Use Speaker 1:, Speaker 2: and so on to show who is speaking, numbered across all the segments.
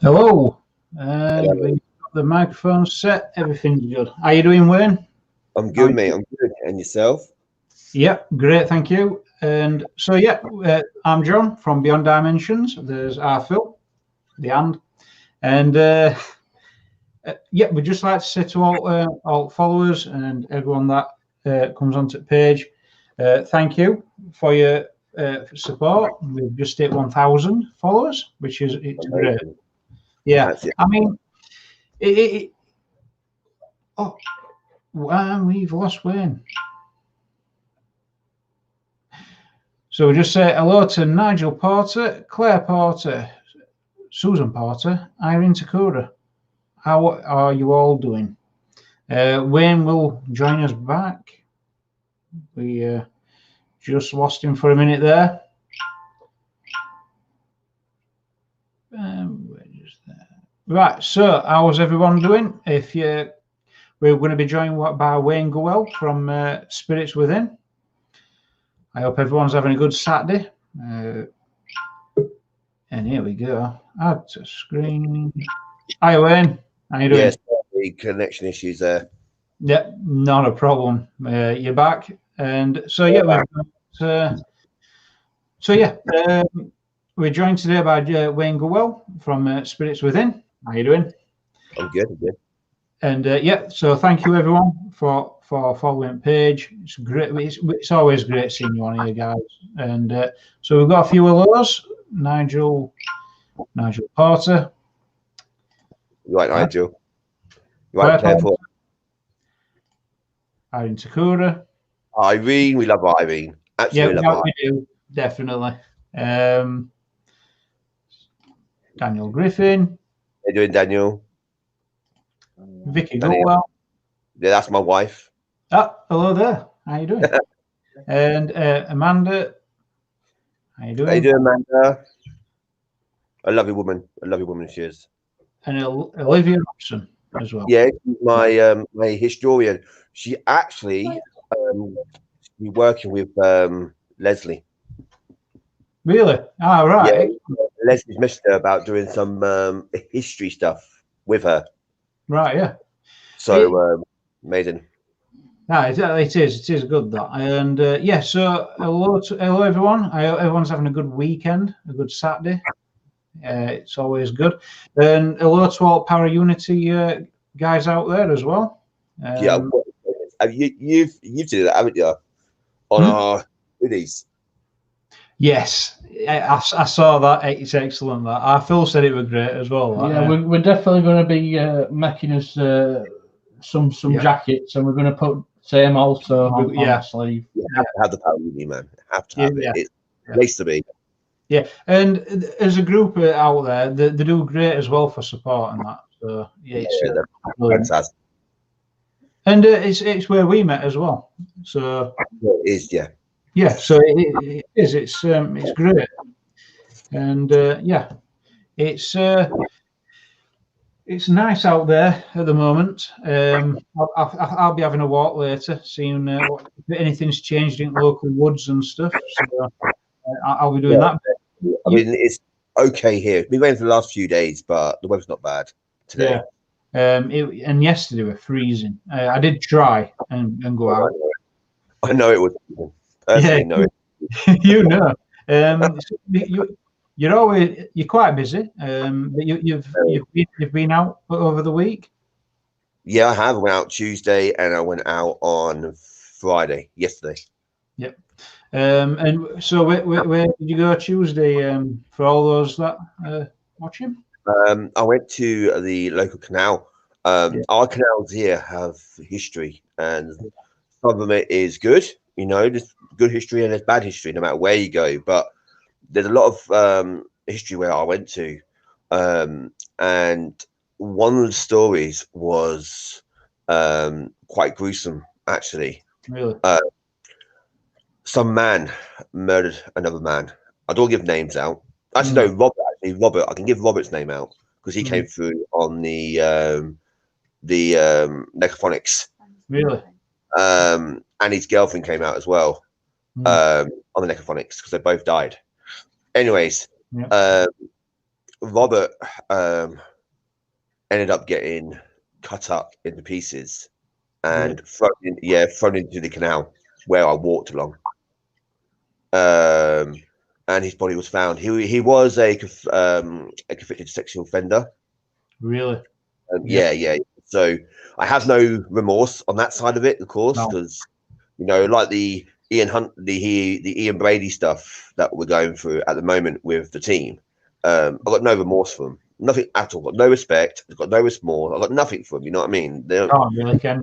Speaker 1: Hello.
Speaker 2: Hello.
Speaker 1: We've got the microphone set. Everything's good. How you doing, Wayne?
Speaker 2: I'm
Speaker 1: How are
Speaker 2: good, mate.
Speaker 1: you?
Speaker 2: I'm good. And yourself?
Speaker 1: Yep, great, thank you. And so, yeah, I'm John from Beyond Dimensions. There's Phil, the and yeah, we'd just like to say to all followers and everyone that comes onto the page, thank you for your support. We've just hit 1,000 followers, which is it's great.
Speaker 2: Amazing.
Speaker 1: Yeah,
Speaker 2: That's it.
Speaker 1: I mean, it oh, we've lost Wayne. So we just say hello to Nigel Porter, Claire Porter, Susan Porter, Irene Takura. How are you all doing? Wayne will join us back. We just lost him for a minute there. Right, so how was everyone doing? We're going to be joined by Wayne Gulwell from Spirits Within. I hope everyone's having a good Saturday. And here we go. Add to screen. Hi, Wayne. How you doing?
Speaker 2: Yes, the connection issues there.
Speaker 1: Yeah, not a problem. You're back. And so, yeah, we're joined today by Wayne Gulwell from Spirits Within. How you doing?
Speaker 2: I'm good. I'm good.
Speaker 1: And yeah, so thank you everyone for following the page. It's great. It's always great seeing you on here, guys. And so we've got a few of those. Nigel Porter.
Speaker 2: You right, Nigel? You
Speaker 1: Claire
Speaker 2: right, Claire
Speaker 1: Porter.
Speaker 2: Porter?
Speaker 1: Irene Takura.
Speaker 2: Irene, we love Irene. Absolutely love Irene.
Speaker 1: We do, definitely. Daniel Griffin.
Speaker 2: How you doing, Daniel?
Speaker 1: Vicky Gulwell.
Speaker 2: Yeah, that's my wife.
Speaker 1: Oh, hello there. How you doing? And Amanda. How you doing?
Speaker 2: How you doing, Amanda? A lovely woman. A lovely woman she is.
Speaker 1: And Olivia Robson as well.
Speaker 2: Yeah, she's my historian. She actually be working with Leslie.
Speaker 1: Really? Ah, right.
Speaker 2: Yeah, Leslie's messaged her about doing some history stuff with her.
Speaker 1: Right, yeah.
Speaker 2: So amazing.
Speaker 1: Yeah, it is good that. And yeah, so hello everyone. I hope everyone's having a good weekend, a good Saturday. It's always good. And hello to all Para Unity guys out there as well.
Speaker 2: Yeah, you've did that, haven't you? On our goodies.
Speaker 1: Yes, I saw that. It's excellent. That Phil said it was great as well.
Speaker 3: Yeah, we're definitely going to be making us some jackets, and we're going to put same also on the sleeve.
Speaker 2: You have to have the Power Uni, man. Have to have it. It's nice to be.
Speaker 1: Yeah, and as a group out there, they do great as well for support and that. So yeah, it's
Speaker 2: fantastic.
Speaker 1: And it's where we met as well. So
Speaker 2: it is, yeah.
Speaker 1: Yeah, so it is. It's great, and yeah, it's nice out there at the moment. I'll be having a walk later, seeing if anything's changed in local woods and stuff. So I'll be doing that bit.
Speaker 2: I mean, it's okay here. It's been raining for the last few days, but the weather's not bad today.
Speaker 1: Yeah. And yesterday we're freezing. I did try and go out.
Speaker 2: I know it was. Personally, know it.
Speaker 1: You know. You're quite busy. But you've been out over the week.
Speaker 2: Yeah, I have. I went out Tuesday and I went out on Friday, yesterday.
Speaker 1: Yep. And so where did you go Tuesday? For all those that watching.
Speaker 2: I went to the local canal. Our canals here have history, and some of it is good. You know, there's good history and there's bad history, no matter where you go. But there's a lot of history where I went to, and one of the stories was quite gruesome, actually.
Speaker 1: Really?
Speaker 2: Some man murdered another man. I don't give names out. Actually, no, Robert. Actually, Robert. I can give Robert's name out because he came through on the necrophonics.
Speaker 1: Really?
Speaker 2: And his girlfriend came out as well on the necrophonics because they both died. Anyways, Robert ended up getting cut up into pieces and thrown into the canal where I walked along. And his body was found. He was a convicted sexual offender.
Speaker 1: Really?
Speaker 2: Yeah. So I have no remorse on that side of it, of course, because like the Ian Hunt, the Ian Brady stuff that we're going through at the moment with the team. I've got no remorse for them. Nothing at all. Got no respect. I've got no remorse. I've got nothing for them. You know what I mean?
Speaker 1: Really can.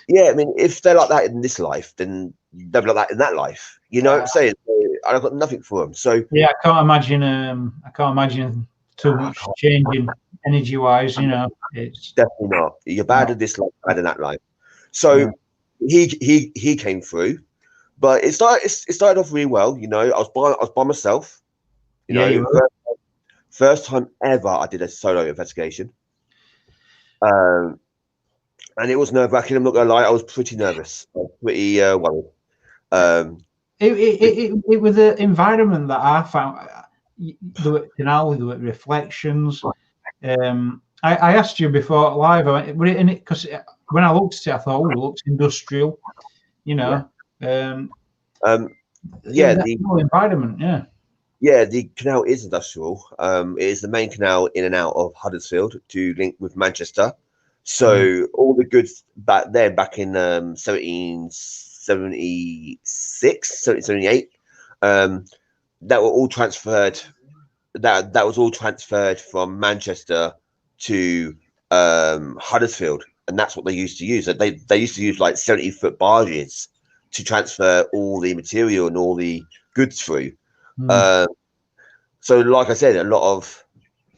Speaker 2: Yeah, I mean, if they're like that in this life, then they'll be like that in that life. You know what I'm saying? I've got nothing for them. So
Speaker 1: yeah, I can't imagine too much changing energy wise. It's
Speaker 2: definitely not. You're bad at this life, bad in that life. So he came through, but it started off really well. I was by myself. First time ever I did a solo investigation. And it was nerve-wracking. I'm not gonna lie, I was pretty nervous. I was pretty worried.
Speaker 1: It was the environment that I found. There were reflections. I asked you before live, were it in it? Because when I looked at it, I thought, it looks industrial. The whole environment,
Speaker 2: Yeah, the canal is industrial. It is the main canal in and out of Huddersfield to link with Manchester. So all the goods back in 1776, 1778, that were all transferred. That was all transferred from Manchester to Huddersfield, and that's what they used to use. They used to use like 70-foot barges to transfer all the material and all the goods through. So like I said, a lot of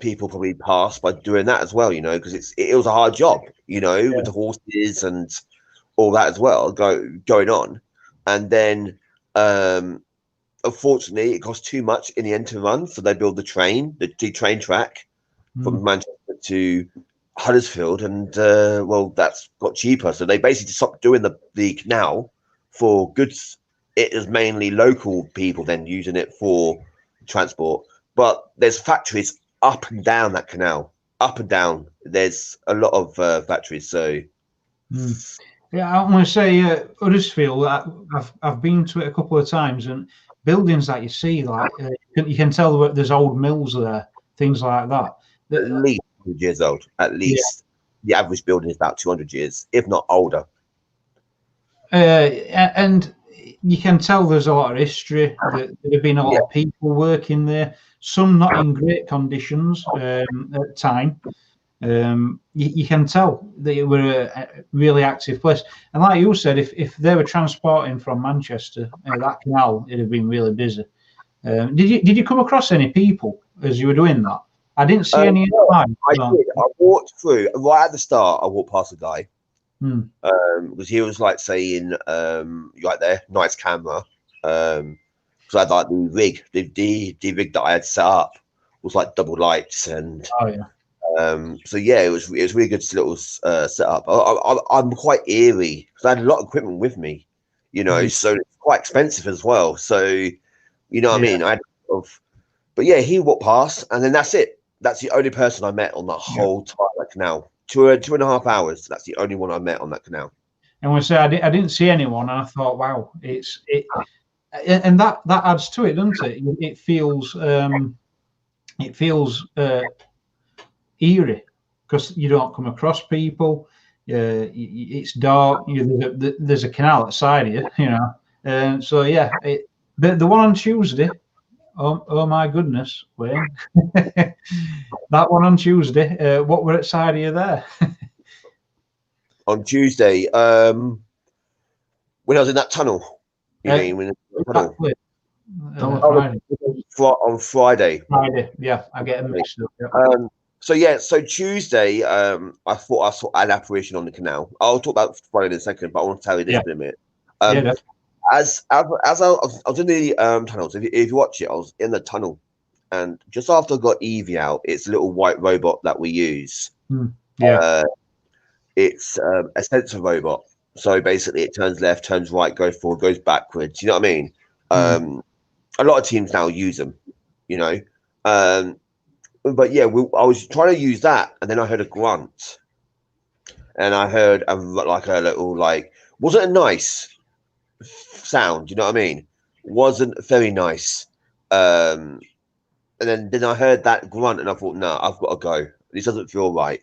Speaker 2: people probably passed by doing that as well, because it was a hard job, with the horses and all that as well going on. And then unfortunately it cost too much in the end to run, so they built the train track from Manchester to Huddersfield, and that's got cheaper, so they basically stopped doing the canal for goods. It is mainly local people then using it for transport, but there's factories up and down that canal, up and down. There's a lot of factories. So
Speaker 1: yeah, I'm going to say Huddersfield. I've been to it a couple of times, and buildings that you see, like you can tell that there's old mills there, things like that.
Speaker 2: At least 100 years old. At least the average building is about 200 years, if not older.
Speaker 1: And you can tell there's a lot of history. There have been a lot of people working there. Some not in great conditions at the time. You can tell that it were a really active place. And like you said, if they were transporting from Manchester, that canal, it'd have been really busy. Did you come across any people as you were doing that? I didn't see any.
Speaker 2: I did. I walked through right at the start. I walked past a guy because he was like saying, "Right there, nice camera." Because I had like the rig, the rig that I had set up was like double lights and. So yeah, it was really good little setup. I'm quite eerie because I had a lot of equipment with me, so it's quite expensive as well. So what I mean. But yeah, he walked past, and then that's it. That's the only person I met on that whole entire canal. 2.5 hours. That's the only one I met on that canal.
Speaker 1: And we say I didn't see anyone, and I thought, wow, and that adds to it, doesn't it? It feels eerie because you don't come across people. It's dark. There's a canal outside you, so yeah, the one on Tuesday. Oh my goodness, Wayne! That one on Tuesday. What were outside of you there?
Speaker 2: On Tuesday, when I was in that tunnel. On Friday.
Speaker 1: Friday, yeah, I get them mixed up.
Speaker 2: Yeah. So Tuesday, I thought I saw an apparition on the canal. I'll talk about Friday in a second, but I want to tell you this in a minute. As I was in the tunnels, if you watch it, I was in the tunnel, and just after I got Evie out, it's a little white robot that we use. It's a sensor robot. So basically, it turns left, turns right, goes forward, goes backwards. You know what I mean? A lot of teams now use them. but yeah, I was trying to use that, and then I heard a grunt, and I heard like a little like, wasn't a nice sound. You know what I mean? Wasn't very nice. And then I heard that grunt, and I thought, no, I've got to go. This doesn't feel right.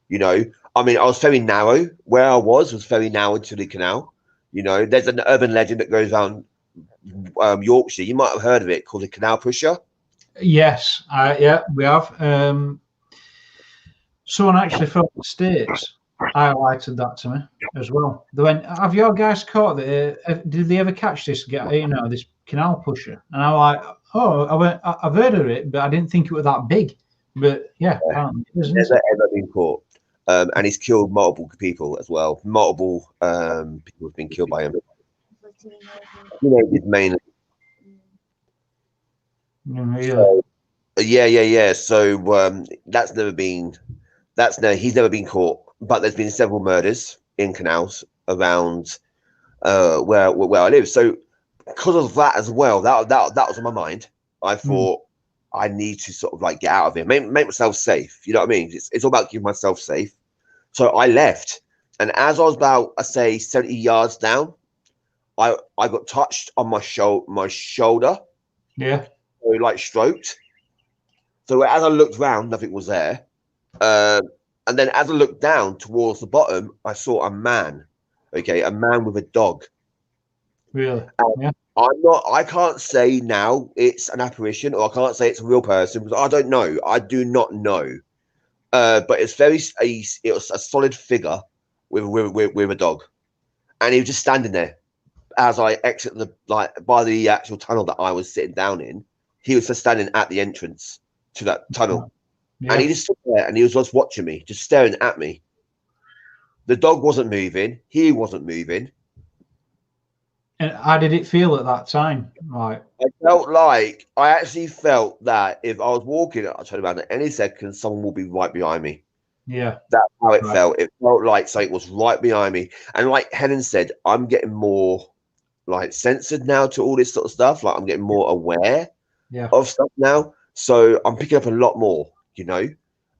Speaker 2: You know, I mean, I was very narrow. Where I was very narrow to the canal. You know, there's an urban legend that goes around Yorkshire. You might have heard of it, called the Canal Pusher.
Speaker 1: Yes, yeah, we have. Someone actually from the States highlighted that to me as well. They went, "Have your guys caught that? Did they ever catch this guy? You know, this canal pusher?" And I'm like, "Oh, I've heard of it, but I didn't think it was that big." But yeah, apparently it is,
Speaker 2: never ever been caught, and he's killed multiple people as well. Multiple people have been killed by him. You know, it's mainly. So, yeah. So that's never been. He's never been caught. But there's been several murders in canals around where I live. So because of that as well, that was on my mind. I thought I need to sort of like get out of here, make myself safe. You know what I mean? It's all about keeping myself safe. So I left, and as I was about, I say, 70 yards down, I got touched on my shoulder.
Speaker 1: Yeah.
Speaker 2: So like stroked. So as I looked round, nothing was there. And then as I looked down towards the bottom, I saw a man. Okay, a man with a dog.
Speaker 1: Really? Yeah.
Speaker 2: I can't say now it's an apparition, or I can't say it's a real person, because I don't know. I do not know. But it's it was a solid figure with a dog. And he was just standing there as I exit by the actual tunnel that I was sitting down in. He was just standing at the entrance to that tunnel. Yeah. And he just stood there and he was just watching me, just staring at me. The dog wasn't moving. He wasn't moving.
Speaker 1: And how did it feel at that time? Like,
Speaker 2: I actually felt that if I was walking, I'll turn around at any second, someone will be right behind me.
Speaker 1: Yeah.
Speaker 2: That's how it felt. It felt like something was right behind me. And like Helen said, I'm getting more like censored now to all this sort of stuff. Like I'm getting more aware of stuff now. So I'm picking up a lot more, you know.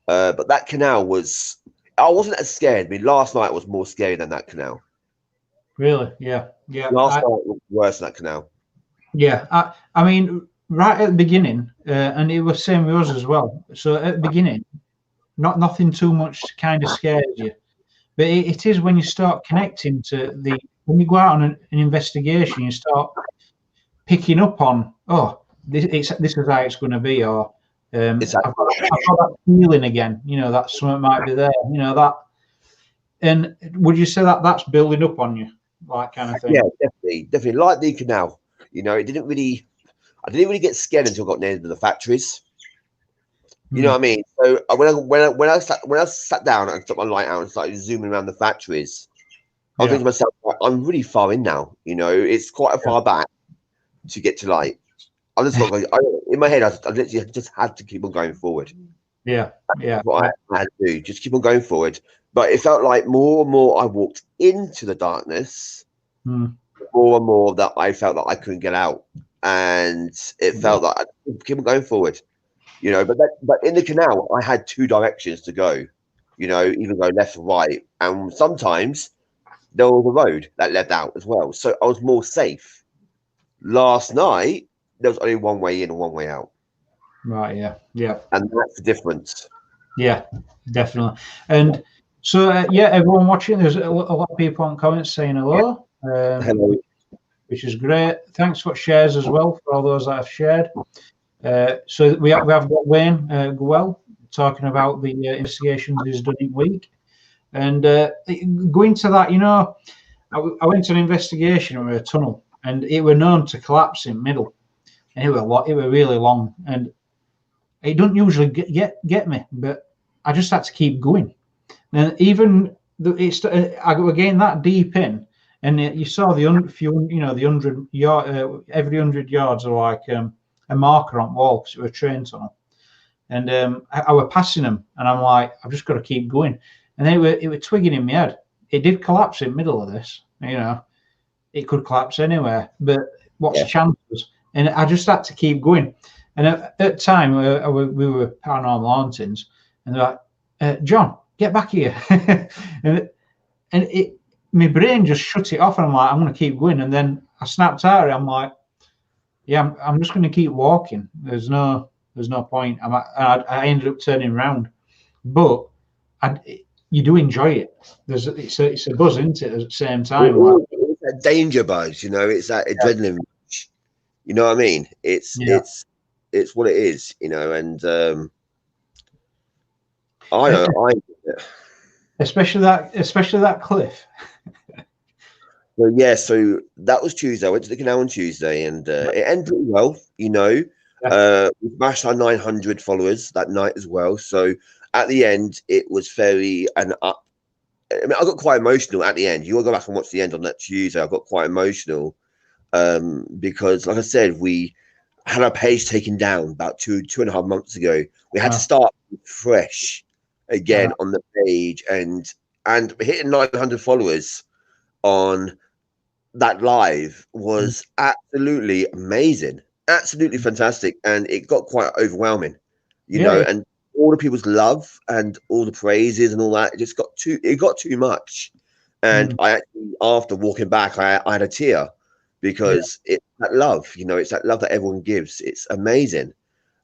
Speaker 2: But that canal I wasn't as scared. I mean, last night was more scary than that canal.
Speaker 1: Really? Yeah. Yeah.
Speaker 2: Last night was worse than that canal.
Speaker 1: Yeah. I mean, right at the beginning, and it was same with us as well. So at the beginning, nothing too much kind of scares you. But it is when you start connecting to when you go out on an investigation, you start picking up on, this is how it's going to be, or exactly. I've got that feeling again, you know, that something might be there, you know, that. And would you say that that's building up on you, like kind of thing?
Speaker 2: Yeah, definitely. Like the canal, you know, I didn't really get scared until I got near to the factories. You know what I mean? So when I sat down and took my light out and started zooming around the factories, I was thinking to myself, I'm really far in now. You know, it's quite a far back to get to light. I just got in my head. I literally just had to keep on going forward.
Speaker 1: Yeah.
Speaker 2: That's what I had to do, just keep on going forward. But it felt like more and more I walked into the darkness, more and more that I felt that I couldn't get out, and it felt like I keep on going forward. You know, but in the canal, I had two directions to go. You know, either go left or right, and sometimes there was a road that led out as well, so I was more safe. Last night, there was only one way in and one way out.
Speaker 1: Right. Yeah.
Speaker 2: And that's the difference.
Speaker 1: Yeah, definitely. And so, everyone watching, there's a lot of people on comments saying hello.
Speaker 2: Hello.
Speaker 1: Which is great. Thanks for shares as well for all those that have shared. So we have got Wayne Gulwell talking about the investigations he's done in week, and going to that, you know, I went to an investigation with a tunnel, and it were known to collapse in middle, and it were really long, and it don't usually get me, but I just had to keep going, and even I go again that deep in. And you saw the 100 yard, every 100 yards are like a marker on wall because it was a train tunnel, and I were passing them, and I'm like, I've just got to keep going, and then it were twigging in my head. It did collapse in the middle of this, you know, it could collapse anywhere, but what's the chances? And I just had to keep going, And at the time, we were Paranormal Hauntings, and they're like, John, get back here. and my brain just shut it off, and I'm like, I'm going to keep going. And then I snapped out of it. I'm like, yeah, I'm just going to keep walking. There's no point. I ended up turning around, but you do enjoy it. It's a buzz, isn't it? At the same time,
Speaker 2: it's that danger buzz, you know. It's that adrenaline rush. You know what I mean? It's what it is, you know. And
Speaker 1: especially that cliff.
Speaker 2: Well, yeah, so that was Tuesday. I went to the canal on Tuesday, and it ended pretty well. You know, we smashed our 900 followers that night as well. So at the end, it was very up. I mean, I got quite emotional at the end. You will go back and watch the end on that Tuesday. I got quite emotional because, like I said, we had our page taken down about 2.5 months ago. We had to start fresh again on the page, and hitting 900 followers on that live was absolutely amazing, absolutely fantastic, and it got quite overwhelming, you know, and all the people's love and all the praises and all that, it got too much. And I actually, after walking back, I had a tear because it's that love, you know, it's that love that everyone gives. It's amazing.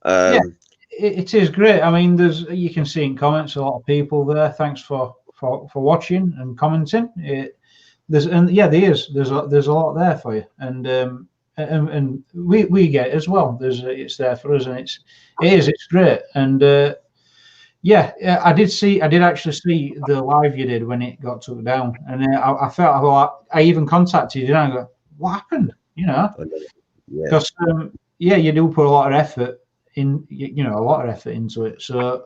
Speaker 1: It is great. I mean, you can see in comments a lot of people there. Thanks for watching and commenting. There's a lot there for you, and we get it as well. It's there for us, and it's great. And I did actually see the live you did when it got took down, and I felt like I even contacted you, and I go, what happened? You know, because you do put a lot of effort in, you know, a lot of effort into it. So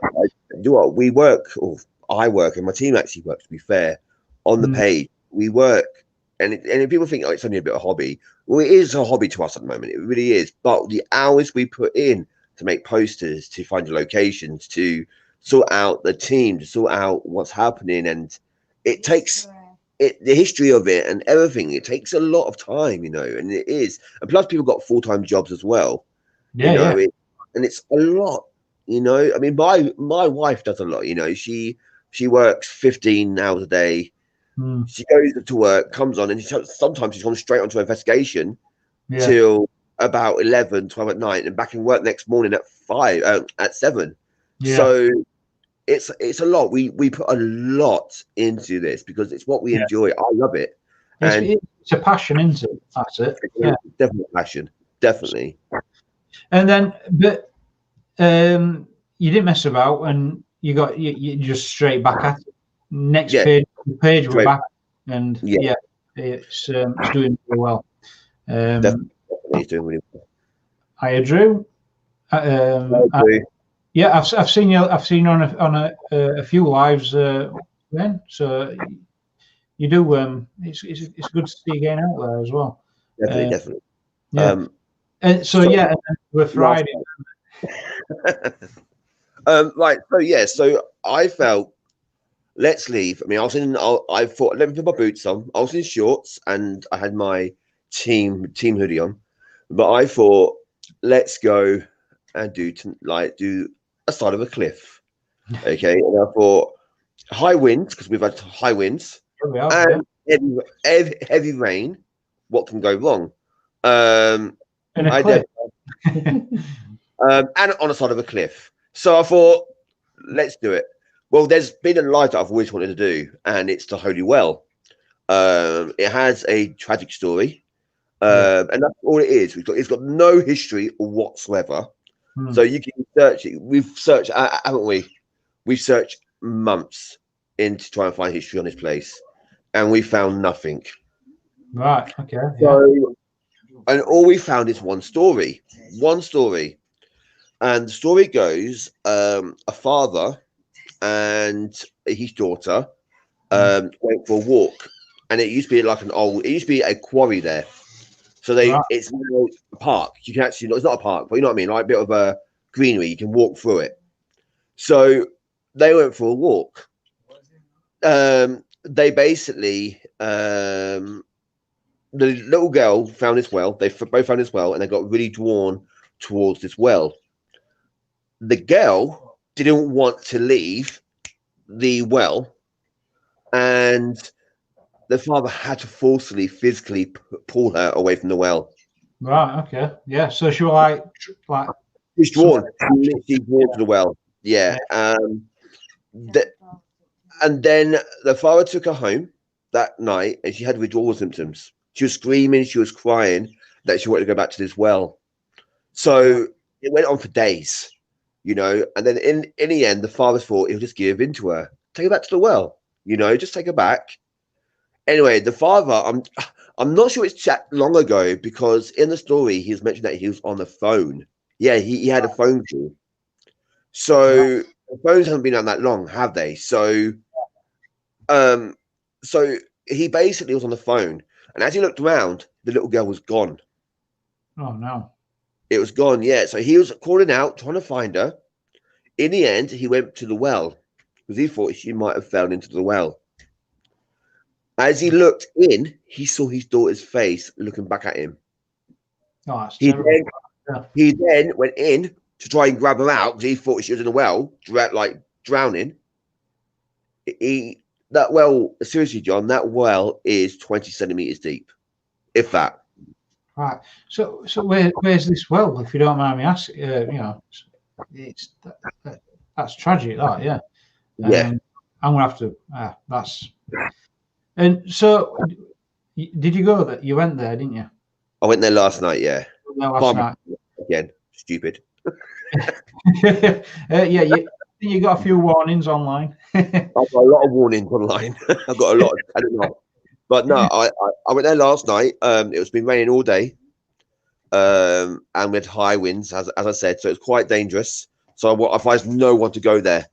Speaker 2: we work, or I work, and my team actually works, to be fair, on the page. We work, and people think, oh, it's only a bit of a hobby. Well, it is a hobby to us at the moment. It really is. But the hours we put in to make posters, to find the locations, to sort out the team, to sort out what's happening, and it takes the history of it and everything. It takes a lot of time, you know, and it is. And plus, people got full-time jobs as well. You know, and it's a lot. You know, I mean, my wife does a lot. You know, she works 15 hours a day. She goes to work, comes on, and sometimes she's gone straight onto investigation till about 11, 12 at night, and back in work next morning at 7. So it's a lot. We put a lot into this because it's what we enjoy. I love it.
Speaker 1: It's a passion, isn't it? That's it. Yeah,
Speaker 2: definitely passion, definitely.
Speaker 1: And then, but you didn't mess about, and you just straight back at it. Next page we're back, and it's doing really well.
Speaker 2: Definitely doing really well.
Speaker 1: Hiya, Drew. I've seen you. I've seen you on a few lives, then. So you do. It's good to see you getting out there as well.
Speaker 2: Definitely.
Speaker 1: Yeah. And so we're Friday.
Speaker 2: Right. So I felt, let's leave. I mean, I thought, let me put my boots on. I was in shorts and I had my team hoodie on, but I thought, let's go and do a side of a cliff. Okay. And I thought high winds, because we've had high winds and heavy rain. What can go wrong? And on a side of a cliff. So I thought, let's do it. Well, there's been a live that I've always wanted to do, and it's the Holy Well. It has a tragic story, and that's all it is. It's got no history whatsoever. So you can search it. We've searched, haven't we? We've searched months to try and find history on this place, and we found nothing.
Speaker 1: Right. Okay.
Speaker 2: So, and all we found is one story. And the story goes, a father and his daughter went for a walk, and it used to be a quarry there. So it's now a park. You can actually, it's not a park, but you know what I mean, like a bit of a greenery. You can walk through it. So they went for a walk. They basically, the little girl found this well. They both found this well, and they got really drawn towards this well. The girl didn't want to leave the well, and the father had to forcibly, physically pull her away from the well.
Speaker 1: Right. Okay. Yeah. So she was like
Speaker 2: she's drawn, literally drawn to the well. Yeah. And then the father took her home that night, and she had withdrawal symptoms. She was screaming, she was crying that she wanted to go back to this well. So it went on for days, you know. And then in the end, the father thought he'll just give in to her, take her back to the well, you know, just take her back. Anyway, the father, I'm not sure it's that long ago, because in the story he was mentioned that he was on the phone. Yeah, he had a phone call. So the phones haven't been on that long, have they? So so he basically was on the phone, and as he looked around, the little girl was gone.
Speaker 1: Oh no.
Speaker 2: It was gone, yeah. So he was calling out, trying to find her. In the end, he went to the well because he thought she might have fell into the well. As he looked in, he saw his daughter's face looking back at him.
Speaker 1: Oh, that's terrible.
Speaker 2: He then went in to try and grab her out because he thought she was in a well, like drowning. That well, seriously, John, that well is 20 centimeters deep, if that.
Speaker 1: Right. So where's this well, if you don't mind me asking? You know, it's that's tragic. That, yeah.
Speaker 2: Yeah.
Speaker 1: I'm gonna have to. That's. And so, did you go there? You went there, didn't you?
Speaker 2: I went there last night. Yeah.
Speaker 1: Last night.
Speaker 2: Again, stupid.
Speaker 1: Yeah, you got a few warnings online.
Speaker 2: I've got a lot of warnings online. I've got a lot. I don't know. But no, I went there last night. It was been raining all day, and we had high winds, as I said, so it's quite dangerous. So I advise no one to go there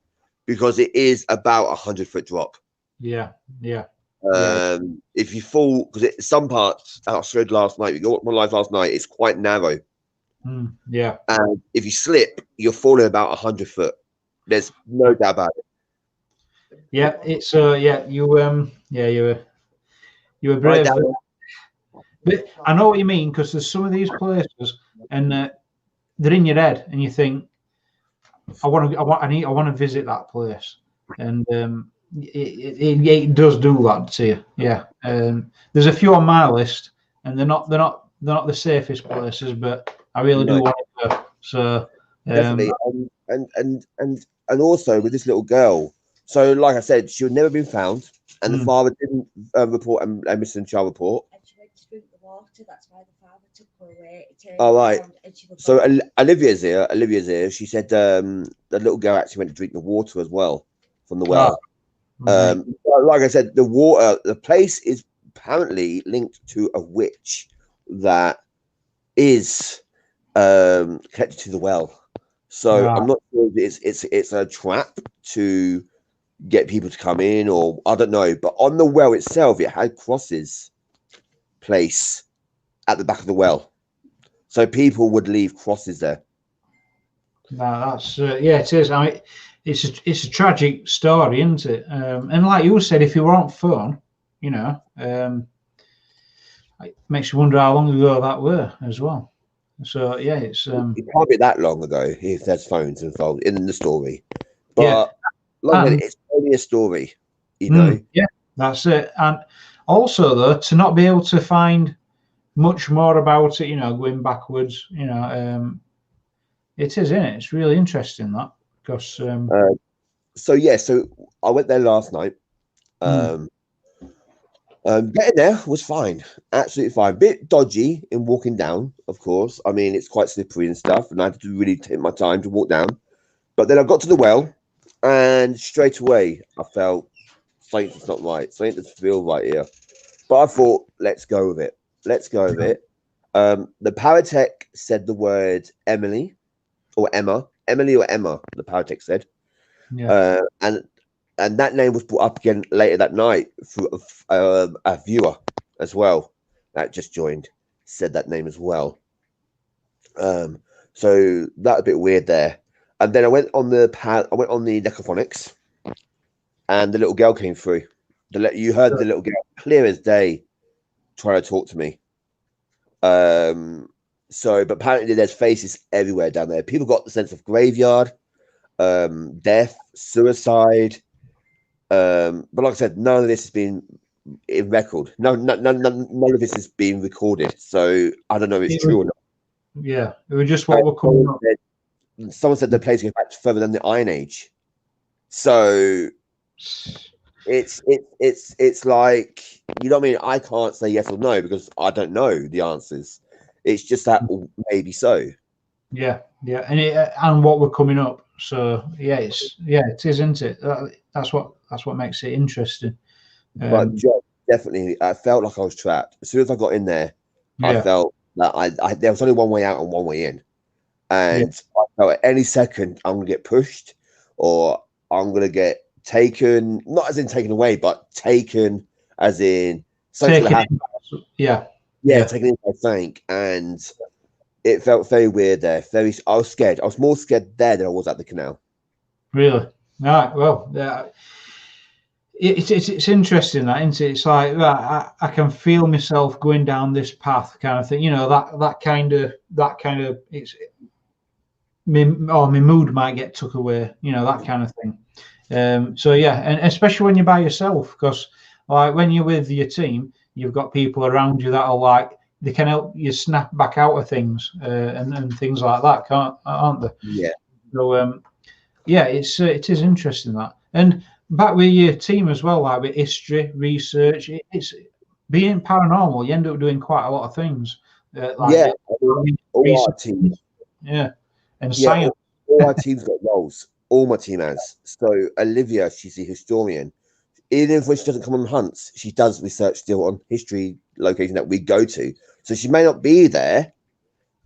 Speaker 2: because it is about 100-foot drop.
Speaker 1: Yeah.
Speaker 2: If you fall, because some parts I showed last night, we got my life last night. It's quite narrow.
Speaker 1: Yeah.
Speaker 2: And if you slip, you're falling about 100 foot. There's no doubt about it.
Speaker 1: Yeah, it's you were brave.
Speaker 2: Right,
Speaker 1: but I know what you mean, because there's some of these places and they're in your head, and you think, I want to visit that place, and it does do that to you. Yeah. There's a few on my list, and they're not the safest places, but I really do want to go. So
Speaker 2: definitely, and also with this little girl. So, like I said, she had never been found, and the father didn't report a missing child report.
Speaker 4: And she went to drink the water. That's why the father took her away.
Speaker 2: All right. So Olivia's here. She said the little girl actually went to drink the water as well from the well. Like I said, the place is apparently linked to a witch that is connected to the well. So I'm not sure if it's a trap to get people to come in, or I don't know. But on the well itself, it had crosses placed at the back of the well, so people would leave crosses there.
Speaker 1: No, that's it is. I mean, it's a tragic story, isn't it? And like you said, if you were on phone, you know, it makes you wonder how long ago that were as well. So yeah, it
Speaker 2: can't be that long ago if there's phones involved in the story. But it's only a story, you know.
Speaker 1: Yeah, that's it. And also, though, to not be able to find much more about it, you know, going backwards, you know, it is, isn't it? It's really interesting that, because.
Speaker 2: So I went there last night. Getting there was fine, absolutely fine. Bit dodgy in walking down, of course. I mean, it's quite slippery and stuff, and I had to really take my time to walk down. But then I got to the well, and straight away I felt something's not right. Something doesn't feel right here. But I thought, let's go with it. The paratech said the word Emily or Emma. The paratech said.
Speaker 1: Yeah.
Speaker 2: And that name was brought up again later that night through a viewer as well that just joined, said that name as well. So that a bit weird there. And then I went on the necrophonics, and the little girl came through. You heard the little girl clear as day trying to talk to me. So, but apparently there's faces everywhere down there. People got the sense of graveyard, death, suicide. But like I said, none of this has been in record. None of this has been recorded. So I don't know if it's true or not.
Speaker 1: Yeah, it was just what we're coming up.
Speaker 2: Someone said the place goes back further than the Iron Age. So it's like, you know what I mean? I can't say yes or no because I don't know the answers. It's just that maybe so.
Speaker 1: Yeah, and what we're coming up. So yeah, it is, isn't it? That's what makes it interesting.
Speaker 2: But John, definitely, I felt like I was trapped. As soon as I got in there, I felt that I there was only one way out and one way in, and I felt at any second I'm gonna get pushed, or I'm gonna get taken, not as in taken away, but taken as in something's gonna happen. Taken in, I think, and it felt very weird there. I was scared. I was more scared there than I was at the canal.
Speaker 1: Really? Right. Well, it's interesting, that, isn't it? It's like I can feel myself going down this path, kind of thing. You know, that kind of it's my mood might get took away. You know, that kind of thing. So yeah, and especially when you're by yourself, because like when you're with your team, you've got people around you that are like, they can help you snap back out of things and things like that, aren't they?
Speaker 2: Yeah.
Speaker 1: So it is interesting that. And back with your team as well, like with history, research, it's being paranormal. You end up doing quite a lot of things.
Speaker 2: All our teams.
Speaker 1: Yeah, and science.
Speaker 2: All our teams got roles. All my team has. So Olivia, she's the historian. Even if when she doesn't come on hunts, she does research still on history location that we go to. So she may not be there,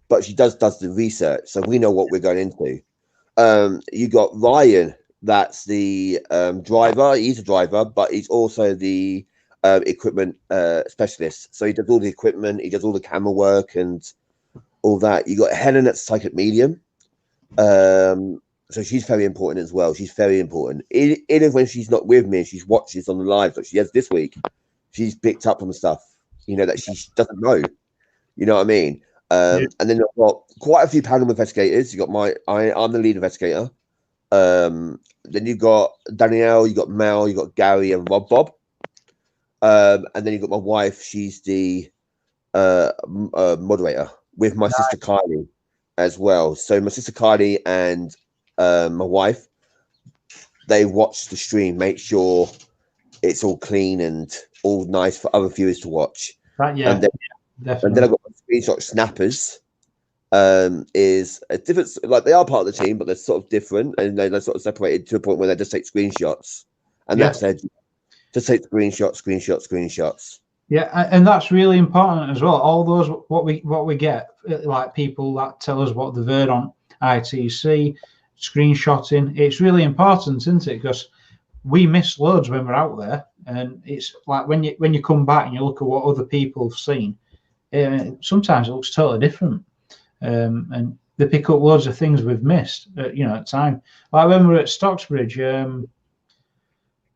Speaker 2: but she does the research. So we know what we're going into. You got Ryan, that's the driver. He's a driver, but he's also the equipment specialist. So he does all the equipment, he does all the camera work and all that. You got Helen, that's psychic medium. So she's very important as well. She's very important. Even when she's not with me, she's watches on the live, like she has this week. She's picked up on stuff, you know, that she doesn't know. You know what I mean? And then you've got quite a few panel investigators. You got I'm the lead investigator. Then you got Danielle, you got Mel, you got Gary and Rob Bob. And then you got my wife. She's the moderator with my sister Kylie as well. So my sister Kylie and my wife, they watch the stream, make sure it's all clean and all nice for other viewers to watch.
Speaker 1: And
Speaker 2: then I've got my screenshot snappers. Is a different, like they are part of the team, but they're sort of different, and they're sort of separated to a point where they just take screenshots, and that's their just take screenshots.
Speaker 1: Yeah, and that's really important as well. All those what we get, like people that tell us what they've heard on ITC, screenshotting. It's really important, isn't it? Because we miss loads when we're out there, and it's like when you come back and you look at what other people have seen, sometimes it looks totally different. And they pick up loads of things we've missed, at time. Like when we were at Stocksbridge,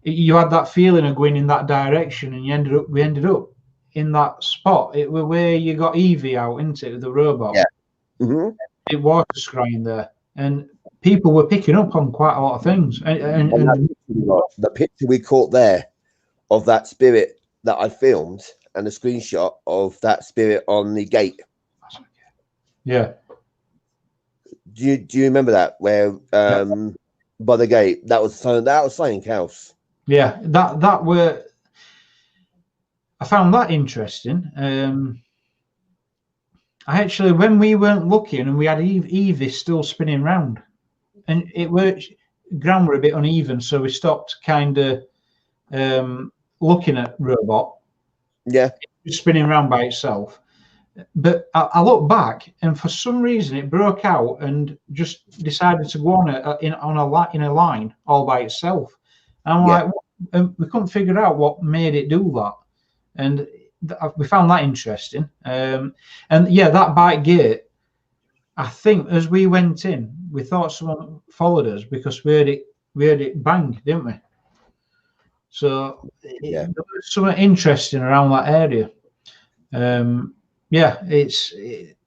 Speaker 1: you had that feeling of going in that direction, and we ended up in that spot. It was where you got Evie out, into the robot.
Speaker 2: Yeah. Mm-hmm.
Speaker 1: It was scrying there, and people were picking up on quite a lot of things. And
Speaker 2: the picture we caught there of that spirit that I filmed, and the screenshot of that spirit on the gate.
Speaker 1: Yeah.
Speaker 2: Do you remember that where by the gate that was something else?
Speaker 1: Yeah, that were. I found that interesting. I actually, when we weren't looking and we had Evie still spinning round, and ground were a bit uneven, so we stopped kind of looking at robot.
Speaker 2: Yeah,
Speaker 1: it was spinning around by itself. But I looked back, and for some reason it broke out and just decided to go on in a line all by itself. And I'm like, and we couldn't figure out what made it do that, and we found that interesting. And that back gate, I think as we went in, we thought someone followed us because we heard it bang, didn't we? So there was something interesting around that area.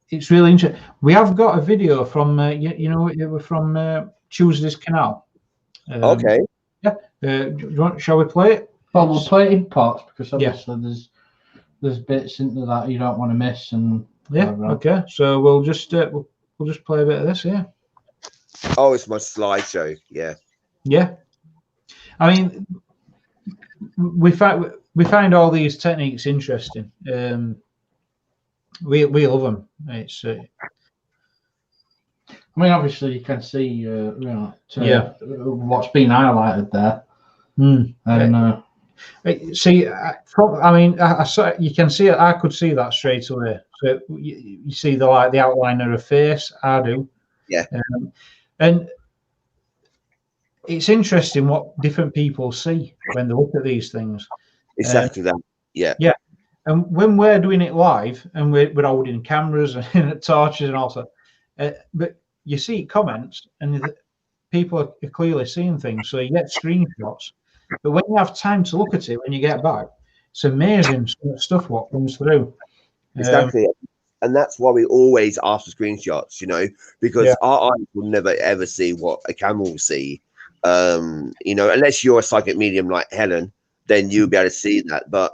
Speaker 1: it's really interesting. We have got a video from you know, it was from Tuesday's Canal.
Speaker 2: Okay.
Speaker 1: Yeah. Shall we play it?
Speaker 3: Well, we'll play it in parts because obviously there's bits into that you don't want to miss. And
Speaker 1: okay. So we'll just play a bit of this. Yeah.
Speaker 2: Oh, it's my slideshow. Yeah.
Speaker 1: Yeah. I mean, we find all these techniques interesting. We love them. It's.
Speaker 3: I mean, obviously you can see, what's been highlighted there. And
Speaker 1: see, I mean, I saw, you can see it. I could see that straight away. So you see the outline of a face. I do.
Speaker 2: Yeah.
Speaker 1: And it's interesting what different people see when they look at these things.
Speaker 2: Exactly that. Yeah.
Speaker 1: Yeah. And when we're doing it live and we're holding cameras and torches and all that, but you see comments and people are clearly seeing things. So you get screenshots. But when you have time to look at it, when you get back, it's amazing stuff what comes through.
Speaker 2: Exactly. And that's why we always ask for screenshots, you know, because our eyes will never ever see what a camera will see. You know, unless you're a psychic medium like Helen, then you'll be able to see that. But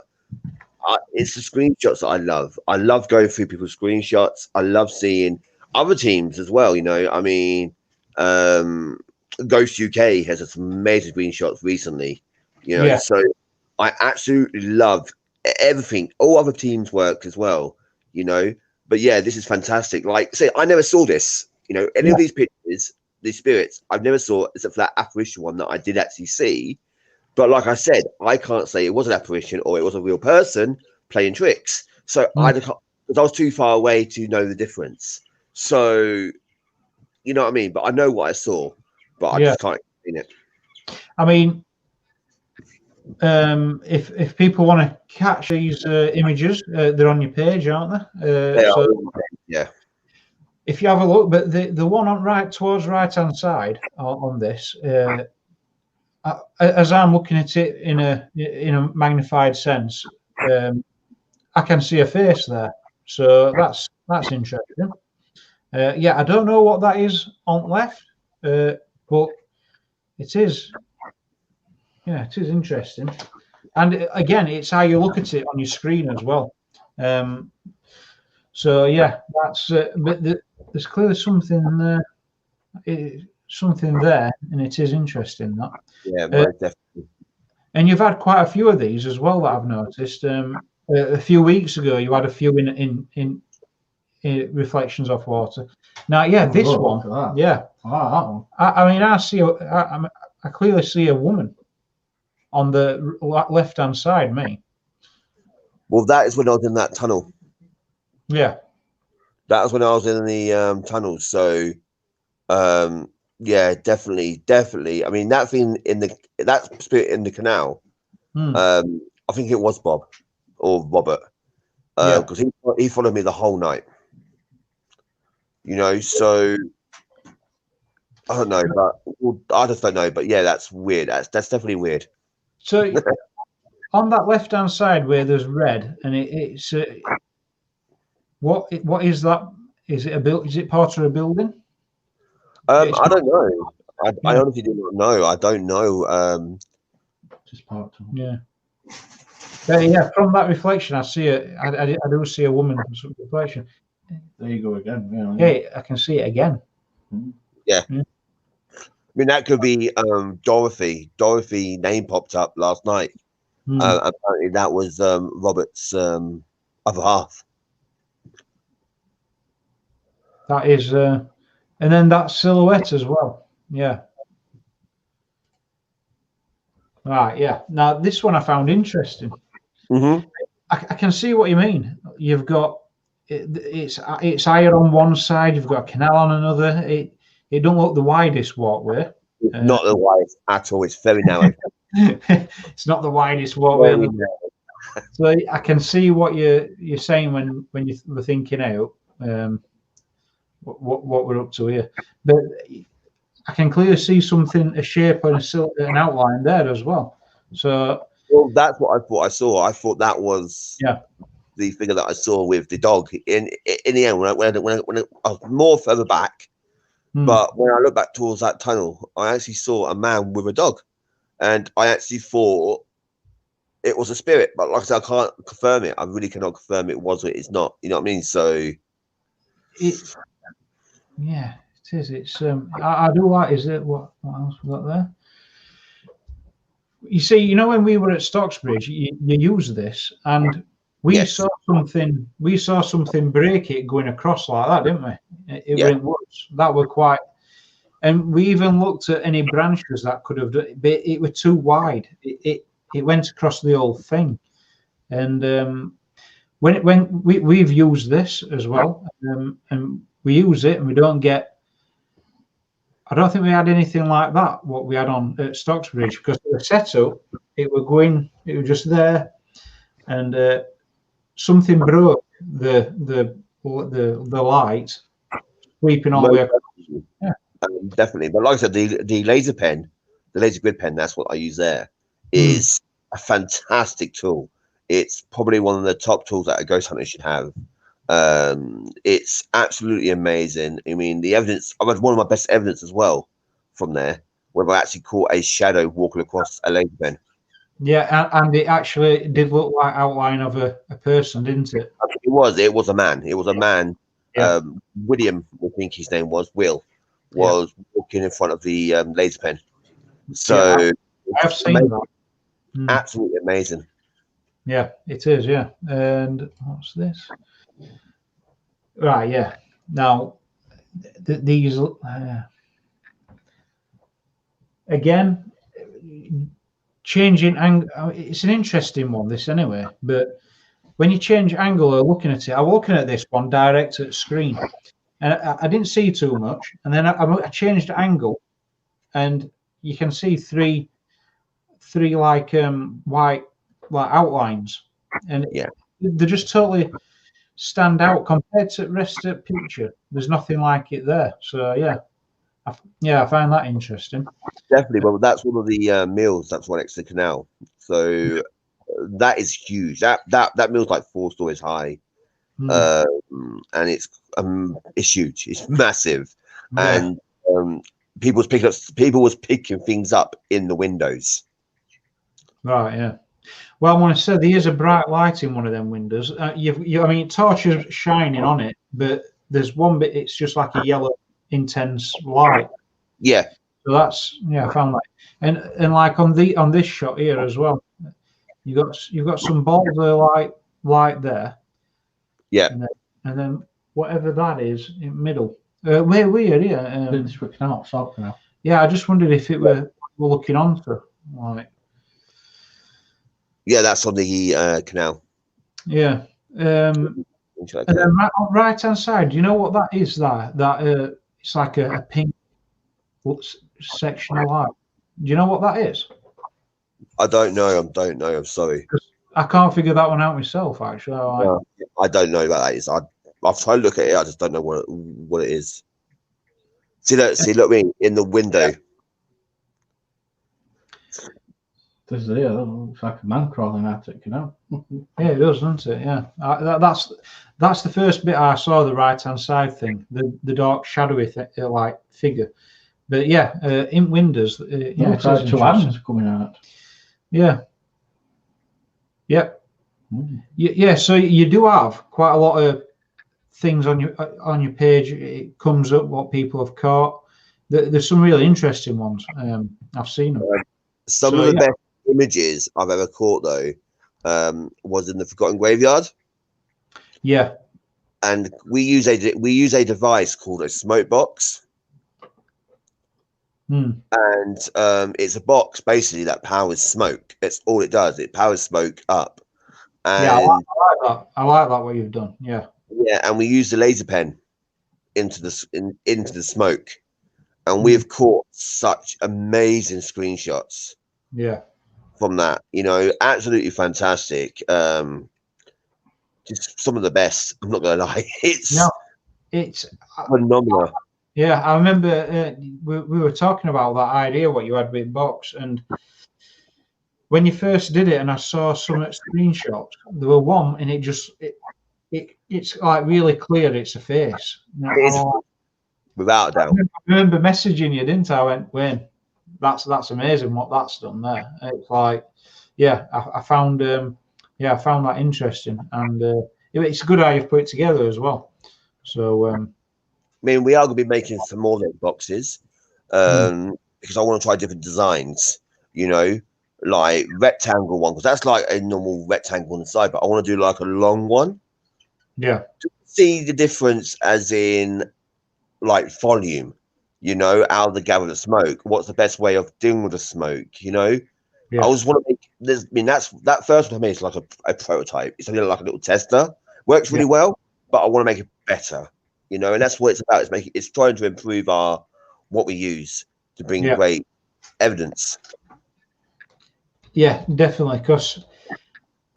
Speaker 2: it's the screenshots that I love. I love going through people's screenshots. I love seeing other teams as well. You know, I mean, Ghost UK has some amazing screenshots recently. You know, so I absolutely love everything. All other teams' work as well. You know, but yeah, this is fantastic. Like, say, I never saw this. You know, any of these pictures, these spirits, I've never saw except for that apparition one that I did actually see. But like I said, I can't say it was an apparition or it was a real person playing tricks. So because I was too far away to know the difference. So, you know what I mean? But I know what I saw, but I just can't explain it.
Speaker 1: I mean, if people want to catch these images, they're on your page, aren't they?
Speaker 2: Yeah.
Speaker 1: If you have a look, but the one on towards right-hand side on this. As I'm looking at it in a magnified sense, I can see a face there, so that's interesting. I don't know what that is on left, but it is. Yeah, it is interesting, and again, it's how you look at it on your screen as well. So yeah, that's. But there's clearly something. Something there, and it is interesting that.
Speaker 2: Yeah, definitely.
Speaker 1: And you've had quite a few of these as well that I've noticed. A few weeks ago, you had a few in Reflections of Water. Now, this one, that one. I mean, I clearly see a woman on the left-hand side. Me.
Speaker 2: Well, that is when I was in that tunnel.
Speaker 1: Yeah.
Speaker 2: That was when I was in the tunnel. So. Yeah, definitely. I mean, that thing that spirit in the canal. I think it was Bob or Robert, because he followed me the whole night. You know, so I don't know, but I just don't know. But yeah, that's weird. That's definitely weird.
Speaker 1: So on that left-hand side where there's red, and it's what is that? Is it is it part of a building?
Speaker 2: I don't know. I honestly do not know. I don't know.
Speaker 3: Just part of
Speaker 1: it. Yeah. From that reflection, I see it. I do see a woman reflection.
Speaker 3: There you go again.
Speaker 1: Hey, I can see it again.
Speaker 2: Yeah. I mean, that could be Dorothy. Dorothy name popped up last night. Apparently, that was Robert's other half.
Speaker 1: That is. And then that silhouette as well. Yeah. Right. Yeah. Now this one I found interesting. I can see what you mean. You've got it's higher on one side. You've got a canal on another. It don't look the widest walkway.
Speaker 2: Not the widest at all. It's very narrow.
Speaker 1: It's not the widest walkway. So I can see what you're saying when you were thinking out. What we're up to here, but I can clearly see something, a shape and an outline there as well. So,
Speaker 2: that's what I thought I saw. I thought that was the figure that I saw with the dog in the end when I was more further back. But when I look back towards that tunnel, I actually saw a man with a dog, and I actually thought it was a spirit. But like I said, I can't confirm it. I really cannot confirm it was or it's not. You know what I mean? So,
Speaker 1: yeah, it is. It's I do like. Is it what else we got there? You see, you know, when we were at Stocksbridge, you used this, and we saw something. We saw something break it going across like that, didn't we? It were in woods. That were quite. And we even looked at any branches that could have done it, but it were too wide. It went across the whole thing. And when we've used this as well, and we use it, and we don't get. I don't think we had anything like that. What we had on at Stocksbridge, because the setup, it was just there, and something broke the light, sweeping all the way across. Yeah.
Speaker 2: Definitely. But like I said, the laser pen, the laser grid pen, that's what I use there, is a fantastic tool. It's probably one of the top tools that a ghost hunter should have. It's absolutely amazing. I mean, the evidence, I've had one of my best evidence as well from there, where I actually caught a shadow walking across a laser pen.
Speaker 1: Yeah, and it actually did look like outline of a person, didn't it?
Speaker 2: It was a man. It was a man.
Speaker 1: Yeah.
Speaker 2: William, I think his name was, was walking in front of the laser pen. So
Speaker 1: I've seen that.
Speaker 2: Absolutely amazing.
Speaker 1: Yeah, it is. Yeah, and what's this? Right. Yeah. Now, these again, changing angle. It's an interesting one, this anyway. But when you change angle or looking at it, I'm looking at this one direct at screen, and I didn't see too much. And then I changed angle, and you can see three like white outlines, and they're just totally stand out compared to the rest of the picture. There's nothing like it there. So yeah, I find that interesting.
Speaker 2: Definitely, but that's one of the mills that's right next to the canal. So that is huge. That mill's like 4 stories high, and it's huge. It's massive, and people was picking things up in the windows.
Speaker 1: Right. Yeah. Well, I want to say there is a bright light in one of them windows. I mean, torches shining on it, but there's one bit. It's just like a yellow, intense light.
Speaker 2: Yeah.
Speaker 1: So that's I found that, and like on this shot here as well, you've got some balls of light there.
Speaker 2: Yeah.
Speaker 1: And then whatever that is in the middle. Weird, yeah. Yeah, I just wondered if it were looking onto like.
Speaker 2: Yeah, that's on the canal.
Speaker 1: Yeah. And then on right hand side, do you know what that is? That it's like a pink section of light. Do you know what that is?
Speaker 2: I don't know. I'm sorry.
Speaker 1: I can't figure that one out myself. Actually,
Speaker 2: I don't know about that. I've tried to look at it. I just don't know what it is. See look me in the window.
Speaker 3: This is looks like a man crawling out it, Yeah,
Speaker 1: it does, doesn't it? Yeah, that's the first bit I saw. The right hand side thing, the dark shadowy like figure. But yeah, in windows,
Speaker 3: it's like 2 hands coming out.
Speaker 1: Yeah. Yep. Yeah. So you do have quite a lot of things on your page. It comes up what people have caught. There's some really interesting ones. I've seen them.
Speaker 2: Some of the best images I've ever caught though was in the Forgotten Graveyard.
Speaker 1: Yeah.
Speaker 2: And we use a device called a smoke box. And it's a box basically that powers smoke. That's all it does. It powers smoke up. And
Speaker 1: I like that. I like that what you've done. Yeah.
Speaker 2: Yeah, and we use the laser pen into the smoke, and we've caught such amazing screenshots.
Speaker 1: Yeah.
Speaker 2: From that, absolutely fantastic. Just some of the best. I'm not gonna lie. It's phenomenal.
Speaker 1: Yeah, I remember we were talking about that idea what you had with box, and when you first did it, and I saw some screenshots, there were one, and it's like really clear it's a face. You know,
Speaker 2: It is, without a doubt.
Speaker 1: I remember messaging you, didn't I? I went, Wayne, that's amazing what that's done there. It's like, yeah, I found I found that interesting, and it's good how you've put it together as well. So
Speaker 2: I mean, we are going to be making some more of those boxes because I want to try different designs, you know, like rectangle one, because that's like a normal rectangle on the side, but I want to do like a long one.
Speaker 1: Yeah.
Speaker 2: To see the difference as in like volume, you know, out of the gather the smoke. What's the best way of dealing with the smoke, you know?
Speaker 1: Yeah.
Speaker 2: I just want to make this. I mean, that first one to me is like a prototype. It's only like a little tester. Works really well, but I want to make it better, you know. And that's what it's about. It's trying to improve what we use to bring great evidence.
Speaker 1: Yeah, definitely. Because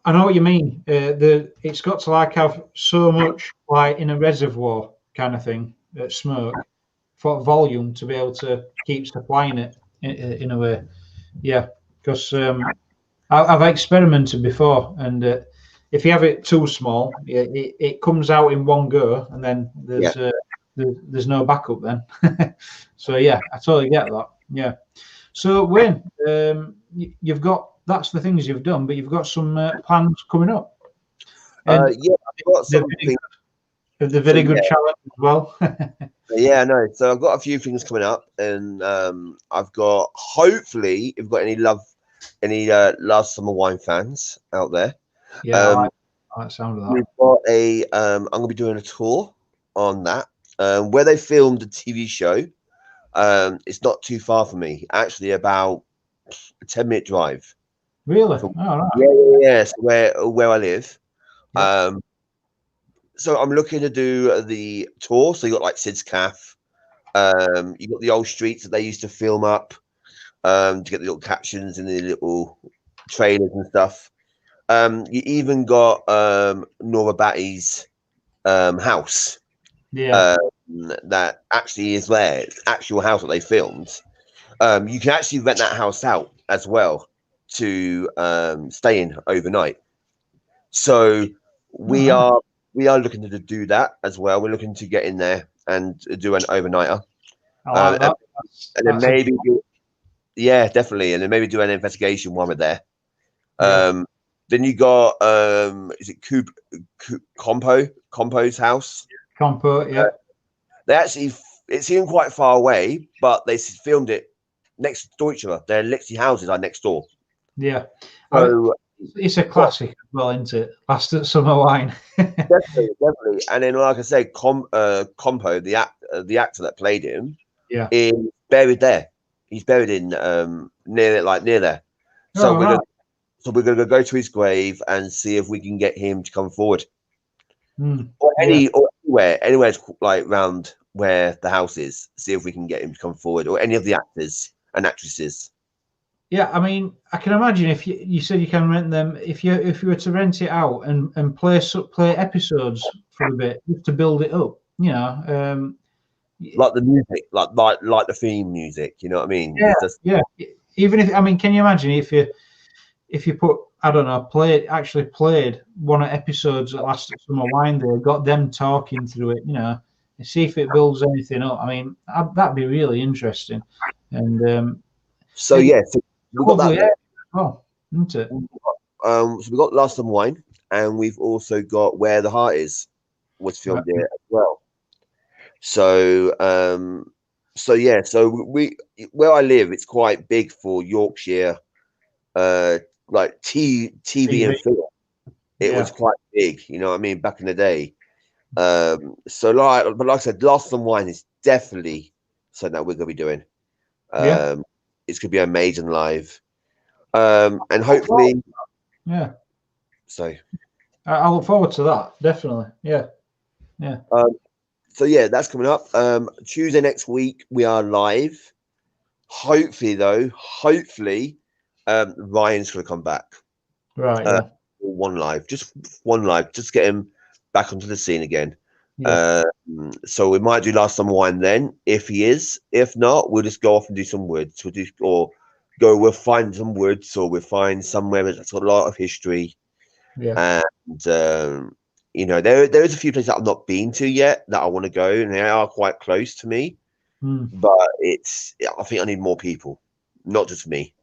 Speaker 1: I know what you mean. It's got to like have so much like in a reservoir kind of thing, smoke for volume to be able to keep supplying it in a way. Yeah, because I've experimented before, and if you have it too small, it comes out in one go, and then there's no backup then. So yeah, I totally get that. Yeah. So Wayne, you've got that's the things you've done, but you've got some plans coming up.
Speaker 2: Yeah, I've got something.
Speaker 1: The very good challenge as well.
Speaker 2: Yeah, no. So I've got a few things coming up, and I've got hopefully if you've got any last summer wine fans out there.
Speaker 1: Yeah, I like the sound of that.
Speaker 2: We've got I'm gonna be doing a tour on that, where they filmed the TV show. It's not too far from me, actually, about a 10-minute drive.
Speaker 1: Really? Oh, right.
Speaker 2: Yeah. So where I live. So I'm looking to do the tour. So you got like Sid's Calf. You got the old streets that they used to film up to get the little captions and the little trailers and stuff. You even got Nora Batty's house. That actually is their actual house that they filmed. You can actually rent that house out as well to stay in overnight. So we are looking to do that as well. We're looking to get in there and do an overnighter.
Speaker 1: I like that.
Speaker 2: And then maybe definitely, and then maybe do an investigation while we're there. Then you got is it Compo's house?
Speaker 1: Compo, yeah.
Speaker 2: They actually it seemed quite far away, but they filmed it next to each other. Their literally houses are next door.
Speaker 1: Yeah.
Speaker 2: So
Speaker 1: it's a classic as well, isn't it? Last Summer Wine.
Speaker 2: definitely. And then, like I said, Compo, the actor that played him, is buried there. He's buried in near there. So we're gonna go to his grave and see if we can get him to come forward, or anywhere like around where the house is. See if we can get him to come forward, or any of the actors and actresses.
Speaker 1: Yeah, I mean, I can imagine if you said you can rent them, if you were to rent it out and play episodes for a bit just to build it up, you know,
Speaker 2: like the music, like the theme music, you know what I mean?
Speaker 1: Yeah. Even if can you imagine if you put I don't know played one of the episodes that Last Summer Wine Day, got them talking through it, you know, and see if it builds anything up. I mean, that'd be really interesting, and
Speaker 2: so we got that.
Speaker 1: Isn't it?
Speaker 2: So we got Last Summer Wine, and we've also got Where the Heart Is was filmed there as well. So so we where I live, it's quite big for Yorkshire, like TV and film. It was quite big, you know what I mean, back in the day. So like I said, Last Summer Wine is definitely something that we're gonna be doing. It's gonna be amazing live. And hopefully so
Speaker 1: I look forward to that, definitely.
Speaker 2: So that's coming up. Tuesday next week we are live. Hopefully Ryan's gonna come back.
Speaker 1: Right.
Speaker 2: Just one live, just get him back onto the scene again. So we might do Last Summer Wine then, if he is. If not, we'll just go off and do some woods. We'll do or we'll find some woods, or we'll find somewhere that's got a lot of history.
Speaker 1: Yeah.
Speaker 2: And you know, there is a few places that I've not been to yet that I want to go, and they are quite close to me. But I think I need more people, not just me,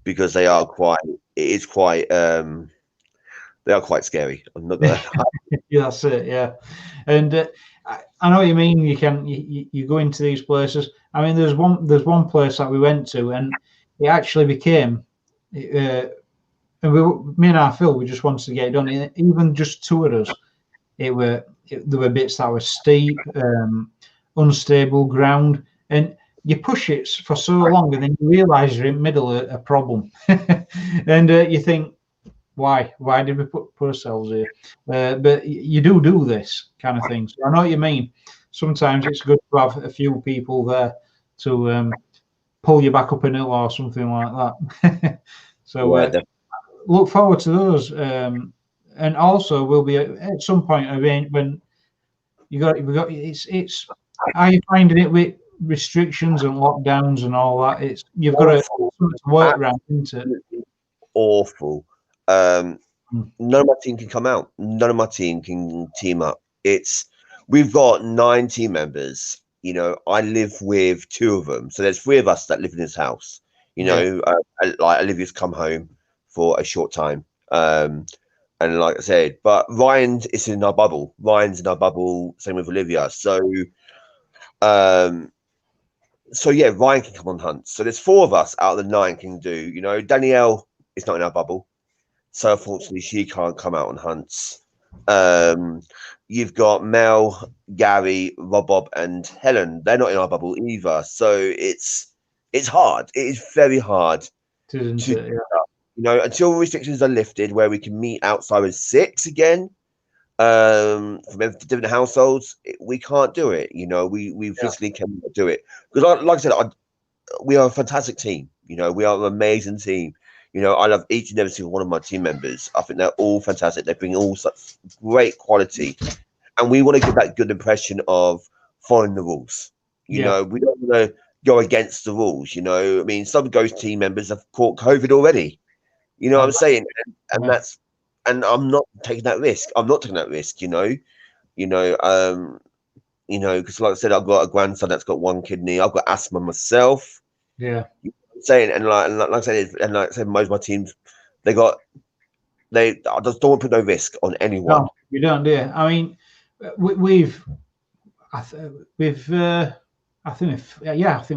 Speaker 2: because they are quite. It is quite. They are quite scary. I'm not gonna.
Speaker 1: Yeah, that's it. Yeah, and I know what you mean. You go into these places. I mean, there's one place that we went to, and it actually became. And me and our Phil, we just wanted to get it done. Even just two of us, there were bits that were steep, unstable ground, and you push it for so long, and then you realise you're in the middle of a problem, and you think, why did we put ourselves here? But you do this kind of thing. So I know what you mean. Sometimes it's good to have a few people there to pull you back up a hill or something like that. So look forward to those. And also we'll be at some point when we got it's are you finding it with restrictions and lockdowns and all that? You've got to work around, isn't it?
Speaker 2: Awful. None of my team can come out. None of my team can team up. We've got 9 team members. You know, I live with 2 of them, so there's 3 of us that live in this house. You know, like Olivia's come home for a short time, and like I said, but Ryan is in our bubble. Ryan's in our bubble. Same with Olivia. So yeah, Ryan can come on hunts. So there's 4 of us out of the 9 can do. You know, Danielle is not in our bubble. So unfortunately, she can't come out on hunts. You've got Mel, Gary, Rob, and Helen. They're not in our bubble either. So it's hard. It is very hard you know, until restrictions are lifted, where we can meet outside with 6 again. From different households, we can't do it. You know, we physically cannot do it because, like I said, we are a fantastic team. You know, we are an amazing team. You know, I love each and every single one of my team members. I think they're all fantastic. They bring all such great quality, and we want to give that good impression of following the rules. You know, we don't want to go against the rules. You know, I mean, some Ghost team members have caught COVID already. You know what I'm saying? And I'm not taking that risk. I'm not taking that risk. You know, because like I said, I've got a grandson that's got 1 kidney. I've got asthma myself.
Speaker 1: Yeah.
Speaker 2: Saying and like I said, most of my teams, I just don't want to put no risk on anyone.
Speaker 1: No, you don't, do you? I mean, I think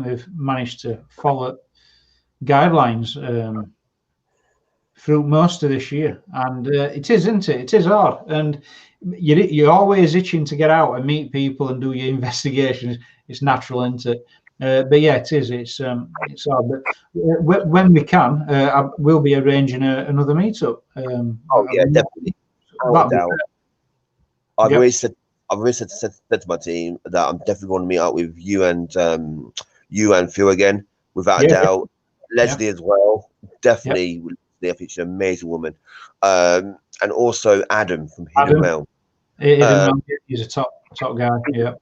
Speaker 1: we've managed to follow guidelines through most of this year, and it is, isn't it? It is hard, and you're always itching to get out and meet people and do your investigations. It's natural, isn't it? But yeah, it is. It's hard. But when we can, we'll be arranging another meetup.
Speaker 2: Definitely. I've always said to my team that I'm definitely going to meet up with you and Phil again, without a doubt. Leslie as well, definitely. I think she's an amazing woman, and also Adam from Hidden Realm.
Speaker 1: He's a top guy. Yeah.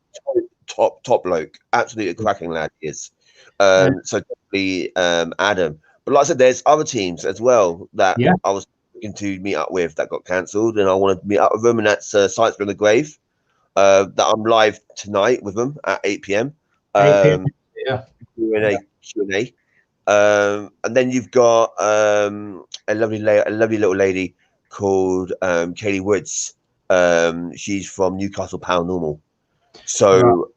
Speaker 2: Top bloke, absolutely a cracking lad he is. So definitely Adam. But like I said, there's other teams as well that I was looking to meet up with that got cancelled, and I want to meet up with them, and that's Science Beyond the Grave. That I'm live tonight with them at 8 p.m. Q&A. And then you've got a lovely little lady called Kaylee Woods. She's from Newcastle Paranormal. So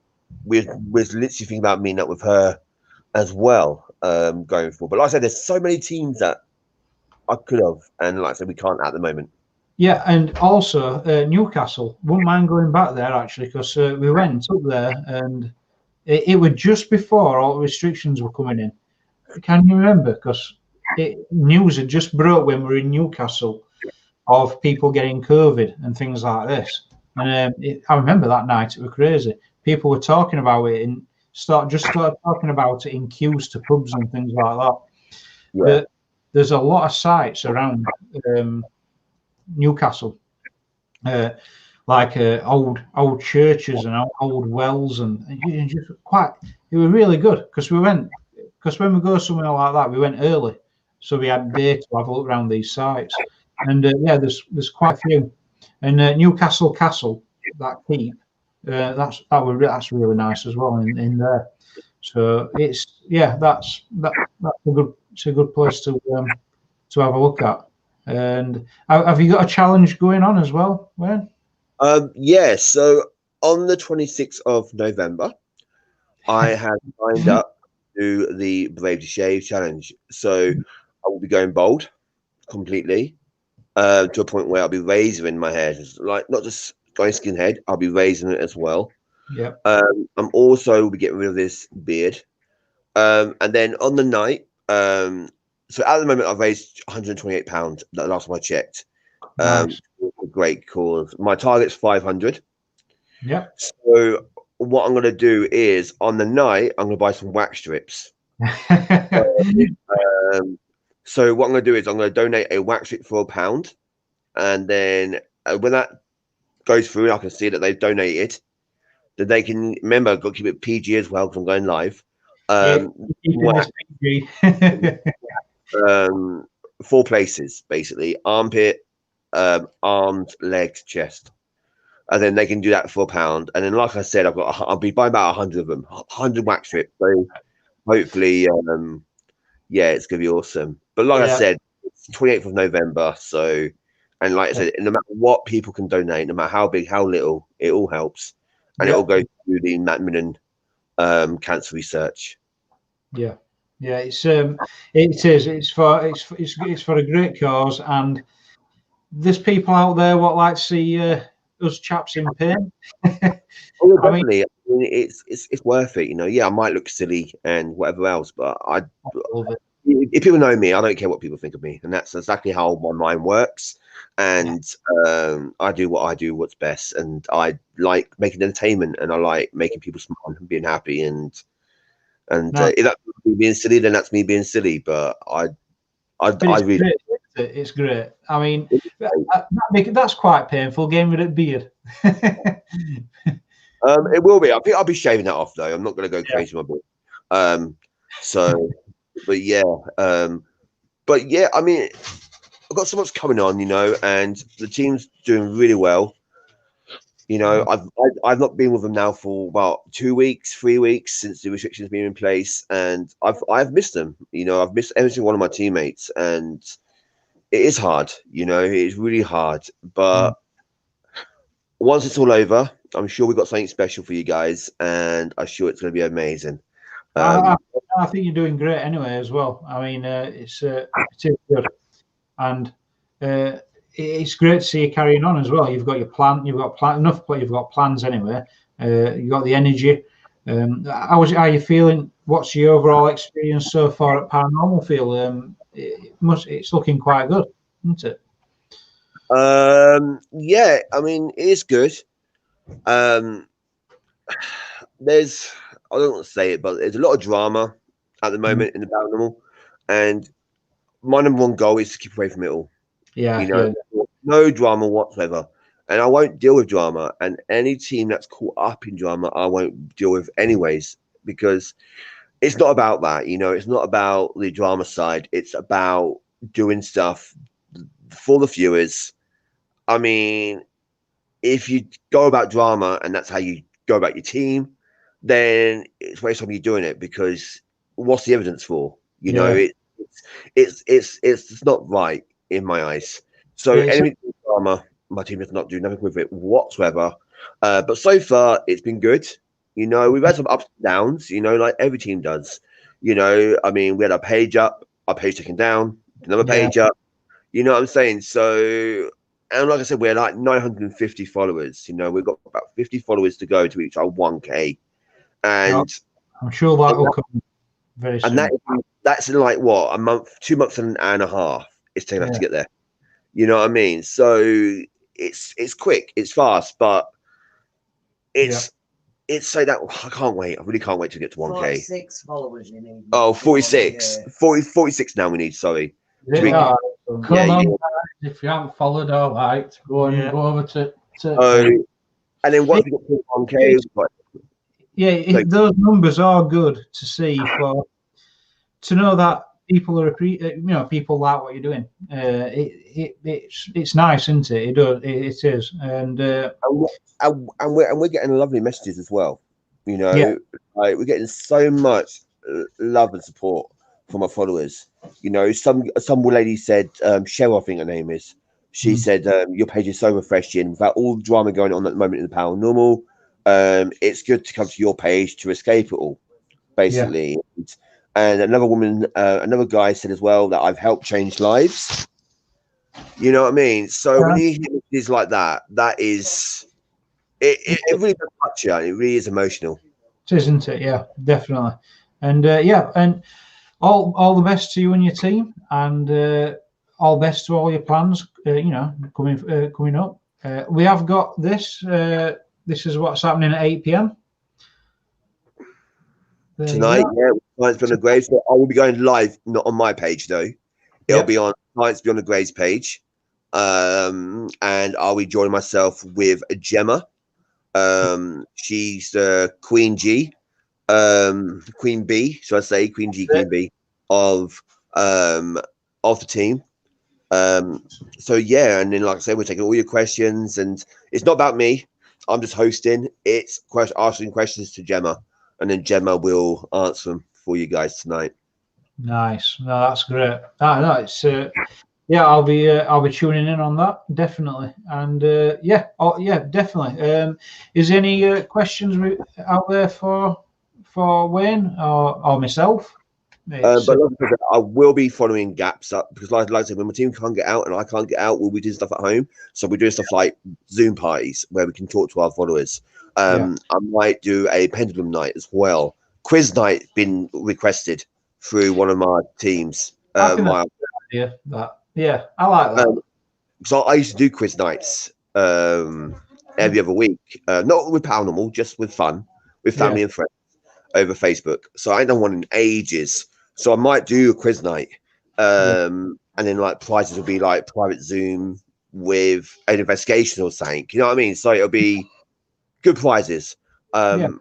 Speaker 2: we're literally thinking about meeting up with her as well, going forward. But like I said, there's so many teams that I could have, and like I said, we can't at the moment.
Speaker 1: Yeah, and also Newcastle. Wouldn't mind going back there actually, because we went up there, and it was just before all the restrictions were coming in. Can you remember? Because news had just broke when we were in Newcastle of people getting COVID and things like this. And I remember that night; it was crazy. People were talking about it and started talking about it in queues to pubs and things like that. But there's a lot of sites around Newcastle, like old churches and old wells, and just it was really good because we went because when we go somewhere like that, we went early, so we had day to have a look around these sites. And yeah, there's quite a few. And Newcastle Castle, that keep, that's really nice as well in there. So it's that's a good place to have a look at. And have you got a challenge going on as well, Wayne?
Speaker 2: Yeah. So on the 26th of November, I have signed up to the Brave to Shave challenge. So I will be going bald completely to a point where I'll be razoring my hair, like not just going skinhead. I'll be razoring it as well.
Speaker 1: Yeah.
Speaker 2: I'm also be getting rid of this beard. And then on the night, so at the moment I've raised £128. The last time I checked.
Speaker 1: Nice.
Speaker 2: Great cause. My target's 500.
Speaker 1: Yeah.
Speaker 2: So what I'm going to do is on the night I'm going to buy some wax strips. So what I'm going to do is I'm going to donate a wax strip for £1, and then when that goes through, I can see that they've donated. That they can remember, I've got to keep it PG as well because I'm going live.
Speaker 1: PG.
Speaker 2: 4 places basically: armpit, arms, legs, chest, and then they can do that for £1. And then, like I said, I'll be buying about 100 of them, 100 wax strips. So hopefully, yeah, it's gonna be awesome. But like I said, it's 28th of November, so. And like I said, no matter what people can donate, no matter how big, how little, it all helps, and it will go through the Macmillan cancer research.
Speaker 1: Yeah, it is. It's for a great cause, and there's people out there what like to see us chaps in pain.
Speaker 2: Oh, definitely. I mean, it's worth it, you know. Yeah, I might look silly and whatever else, but I love it. If people know me, I don't care what people think of me, and that's exactly how my mind works. And I do what I do, what's best, and I like making entertainment, and I like making people smile and being happy, and if that's me being silly, then that's me being silly. But I really,
Speaker 1: great. It's great. I mean, that's quite painful. Getting rid of beard.
Speaker 2: It will be. I think I'll be shaving that off though. I'm not going to go crazy with my beard. So, but yeah, I mean, I've got so much coming on, you know, and the team's doing really well. You know, I've not been with them now for about 2 weeks, 3 weeks since the restrictions been in place, and I've missed them. You know, I've missed every single one of my teammates, and it is hard. You know, it's really hard. But once it's all over, I'm sure we've got something special for you guys, and I'm sure it's going to be amazing.
Speaker 1: I think you're doing great anyway as well. I mean, it is good, and it's great to see you carrying on as well. You've got your plan. You've got You've got plans anyway. You've got the energy. How are you feeling? What's your overall experience so far at Paranormal Field? It's looking quite good, isn't it?
Speaker 2: Yeah, I mean, it is good. There's, I don't want to say it, but there's a lot of drama at the moment in the Paranormal, and my #1 goal is to keep away from it all.
Speaker 1: Yeah,
Speaker 2: you know, no drama whatsoever, and I won't deal with drama. And any team that's caught up in drama, I won't deal with anyways, because it's not about that. You know, it's not about the drama side. It's about doing stuff for the viewers. I mean, if you go about drama and that's how you go about your team, then it's waste of you doing it, because what's the evidence for? You know, it's not right in my eyes. So anything drama, my team does not do nothing with it whatsoever. But so far, it's been good. You know, we've had some ups and downs, you know, like every team does. You know, I mean, we had our page up, our page taken down, another page up. You know what I'm saying? So, and like I said, we're like 950 followers. You know, we've got about 50 followers to go to reach our 1K. And
Speaker 1: I'm sure that will come very soon.
Speaker 2: And that's in like what, a month, 2 months and a half it's taken us to get there. You know what I mean? So it's quick, it's fast, but it's so that I can't wait. I really can't wait to get to 1K.
Speaker 5: 46 followers you need.
Speaker 2: Oh, 46. 46 now we need, sorry.
Speaker 3: Come on, if you haven't followed or liked, go over to
Speaker 2: and then once we get to 1K,
Speaker 1: those numbers are good to see to know that people are people like what you're doing. It's nice, isn't it? It is, and
Speaker 2: we're getting lovely messages as well. You know,
Speaker 1: Yeah.
Speaker 2: like we're getting so much love and support from our followers. You know, some lady said, Cheryl, I think her name is. She said, your page is so refreshing without all the drama going on at the moment in the paranormal. It's good to come to your page to escape it all, basically. Yeah. And another woman, another guy said as well that I've helped change lives. You know what I mean? So when you hear things like that, that is it really does touch you. It really is emotional.
Speaker 1: It is, isn't it? Yeah, definitely. And and all the best to you and your team, and all best to all your plans. Coming up. We have got this. This is what's happening at 8 p.m.
Speaker 2: Tonight, Science Beyond the Graves. So I will be going live, not on my page though. It'll be on Science Beyond the Graves page, and I'll be joining myself with Gemma. She's Queen G, Queen B, should I say Queen G, Queen B of the team. So yeah, and then like I said, we're taking all your questions, and it's not about me. I'm just hosting. It's asking questions to Gemma, and then Gemma will answer them for you guys tonight.
Speaker 1: Nice. No, that's great. No, it's I'll be tuning in on that definitely, and definitely. Is there any questions out there for Wayne or myself?
Speaker 2: But like I said, I will be following gaps up because, like I said, when my team can't get out and I can't get out, we'll be doing stuff at home. So we're doing stuff like Zoom parties where we can talk to our followers. I might do a pendulum night as well. Quiz night been requested through one of my teams.
Speaker 1: I like that.
Speaker 2: So I used to do quiz nights every other week, not with paranormal, just with fun, with family and friends over Facebook. So I ain't done one in ages. So I might do a quiz night, and then like prizes will be like private Zoom with an investigation or something. You know what I mean? So it'll be good prizes. But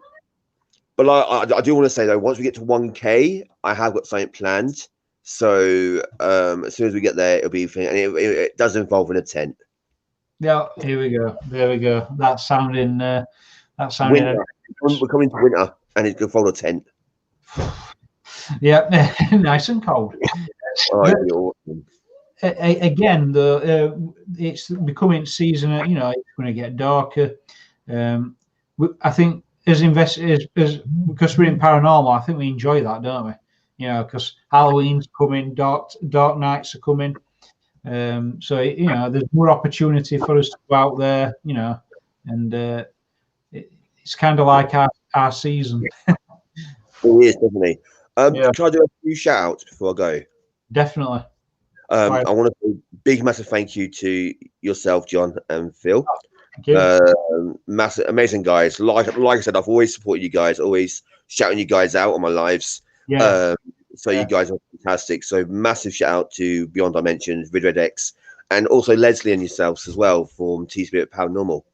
Speaker 2: I do want to say though, once we get to 1K, I have got something planned. So as soon as we get there, it'll be, and it does involve in a tent.
Speaker 1: Yeah, here we go. There we go. That's sounding.
Speaker 2: Winter. We're coming to winter, and it's gonna follow a tent.
Speaker 1: Yeah, nice and cold.
Speaker 2: Awesome.
Speaker 1: Again, though, it's becoming season. You know, it's going to get darker. I think as investors, because we're in paranormal, I think we enjoy that, don't we? You know, because Halloween's coming, dark nights are coming. So you know, there's more opportunity for us to go out there. You know, and it's kind of like our season.
Speaker 2: It is, definitely. Can I do a few shout outs before I go?
Speaker 1: Definitely.
Speaker 2: I want to say a big, massive thank you to yourself, John and Phil.
Speaker 1: Thank you.
Speaker 2: Massive, amazing guys. Like I said, I've always supported you guys, always shouting you guys out on my lives.
Speaker 1: Yeah.
Speaker 2: You guys are fantastic. So massive shout out to Beyond Dimensions, Red X, and also Leslie and yourselves as well from T Spirit Paranormal.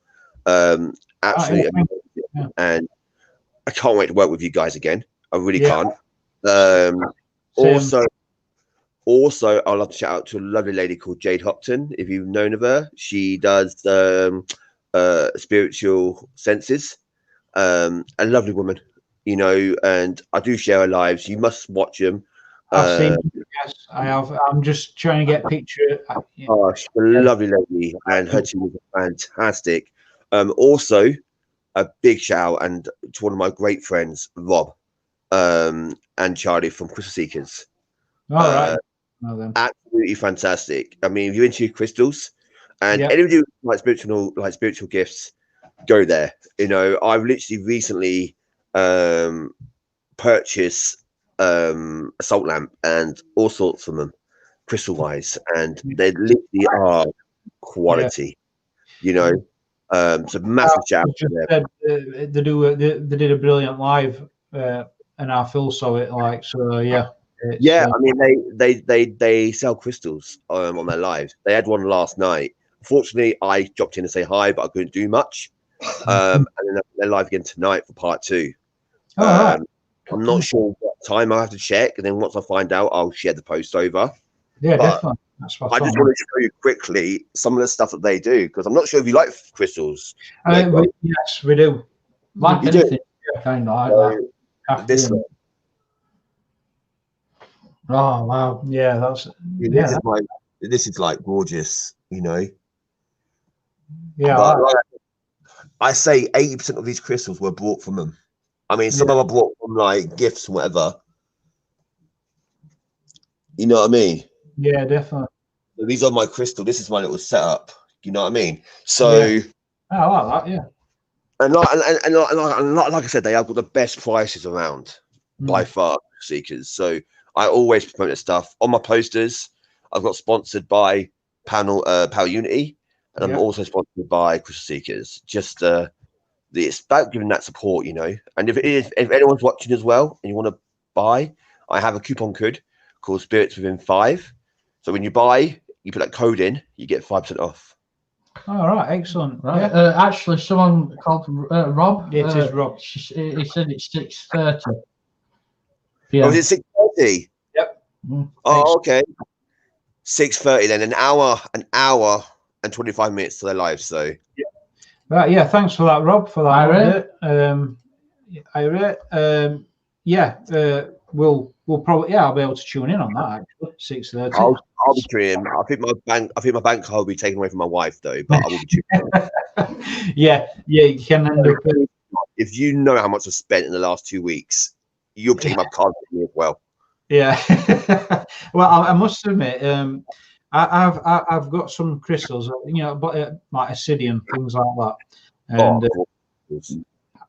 Speaker 2: Absolutely amazing. And I can't wait to work with you guys again. I really can't. Also, I'd love to shout out to a lovely lady called Jade Hopton. If you've known of her, she does spiritual senses. A lovely woman, you know, and I do share her lives. You must watch them.
Speaker 1: I've seen them, yes, I have. I'm just trying to get a picture.
Speaker 2: She's a lovely lady, and her team is fantastic. Also, a big shout out and to one of my great friends, Rob, and Charlie from Crystal Seekers.
Speaker 1: All right.
Speaker 2: Absolutely fantastic. I mean, if you're into crystals and anybody who like spiritual gifts, go there. You know, I've literally recently purchased a salt lamp and all sorts of them, crystal wise, and they literally are quality. You know, so massive shout out to them.
Speaker 1: They did a brilliant live, and our Phil saw it. Like, so yeah.
Speaker 2: I mean, they sell crystals on their lives. They had one last night. Unfortunately, I dropped in to say hi, but I couldn't do much. And then they're live again tonight for part 2. I'm not sure what time, I have to check, and then once I find out, I'll share the post over.
Speaker 1: Yeah,
Speaker 2: But
Speaker 1: definitely. That's spot
Speaker 2: I just
Speaker 1: on.
Speaker 2: want to show you quickly some of the stuff that they do, because I'm not sure if you like crystals.
Speaker 1: Yes, we do.
Speaker 3: Like
Speaker 2: You do?
Speaker 3: anything, yeah, kind of like
Speaker 2: So,
Speaker 3: that.
Speaker 2: this
Speaker 3: Caffeine. Oh wow!
Speaker 1: Yeah, that's
Speaker 2: this is like gorgeous, you know.
Speaker 1: yeah.
Speaker 2: But like I say, 80% of these crystals were brought from them. I mean, some of them are brought from like gifts and whatever. You know what I mean?
Speaker 1: Yeah, definitely.
Speaker 2: So these are my crystal. This is my little setup. You know what I mean? So
Speaker 1: I like that. Yeah.
Speaker 2: and like I said, they have got the best prices around by far, Seekers. So I always promote their stuff on my posters. I've got sponsored by Power Unity, and I'm also sponsored by Crystal Seekers. Just it's about giving that support, you know. And if anyone's watching as well and you want to buy, I have a coupon code called Spirits Within 5. So when you buy, you put that code in, you get 5% off.
Speaker 1: All right, excellent.
Speaker 3: Right.
Speaker 1: Yeah.
Speaker 3: Actually, someone called Rob.
Speaker 1: It is Rob.
Speaker 3: He said it's 6:30.
Speaker 2: Yeah. Oh, is it 6:30?
Speaker 1: Yep.
Speaker 2: Oh, okay. 6:30 then. An hour and 25 minutes to their live. So.
Speaker 1: Yeah. Right. Yeah. Thanks for that, Rob. For that. We'll probably I'll be able to tune in on that actually. 6:30.
Speaker 2: I'll be tuning in. I think my bank card will be taken away from my wife though, but I will be tuning in.
Speaker 1: Yeah, you can end up.
Speaker 2: If you know how much I spent in the last 2 weeks, you'll be taking my card with me as well.
Speaker 1: Yeah. Well, I must admit, I've got some crystals, you know, but like Ascidian, things like that, and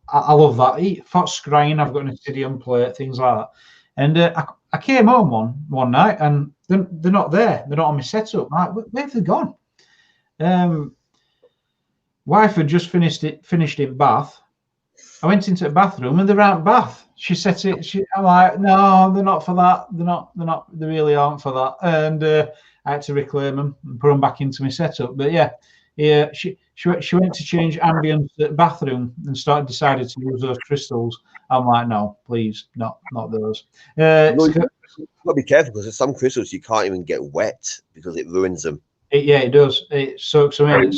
Speaker 1: I love that. For scrying, I've got an Ascidian plate, things like that. And I came home one night and they're not there. They're not on my setup. I'm like, where have they gone? Wife had just finished in bath. I went into the bathroom and they're out bath. She set it. I'm like, no, they're not for that. They're not. They really aren't for that. And I had to reclaim them and put them back into my setup. But yeah. She went to change ambience at the bathroom and decided to use those crystals. I'm like, no, please, not those.
Speaker 2: You've got to be careful because there's some crystals you can't even get wet because it ruins them.
Speaker 1: It does. It soaks them in.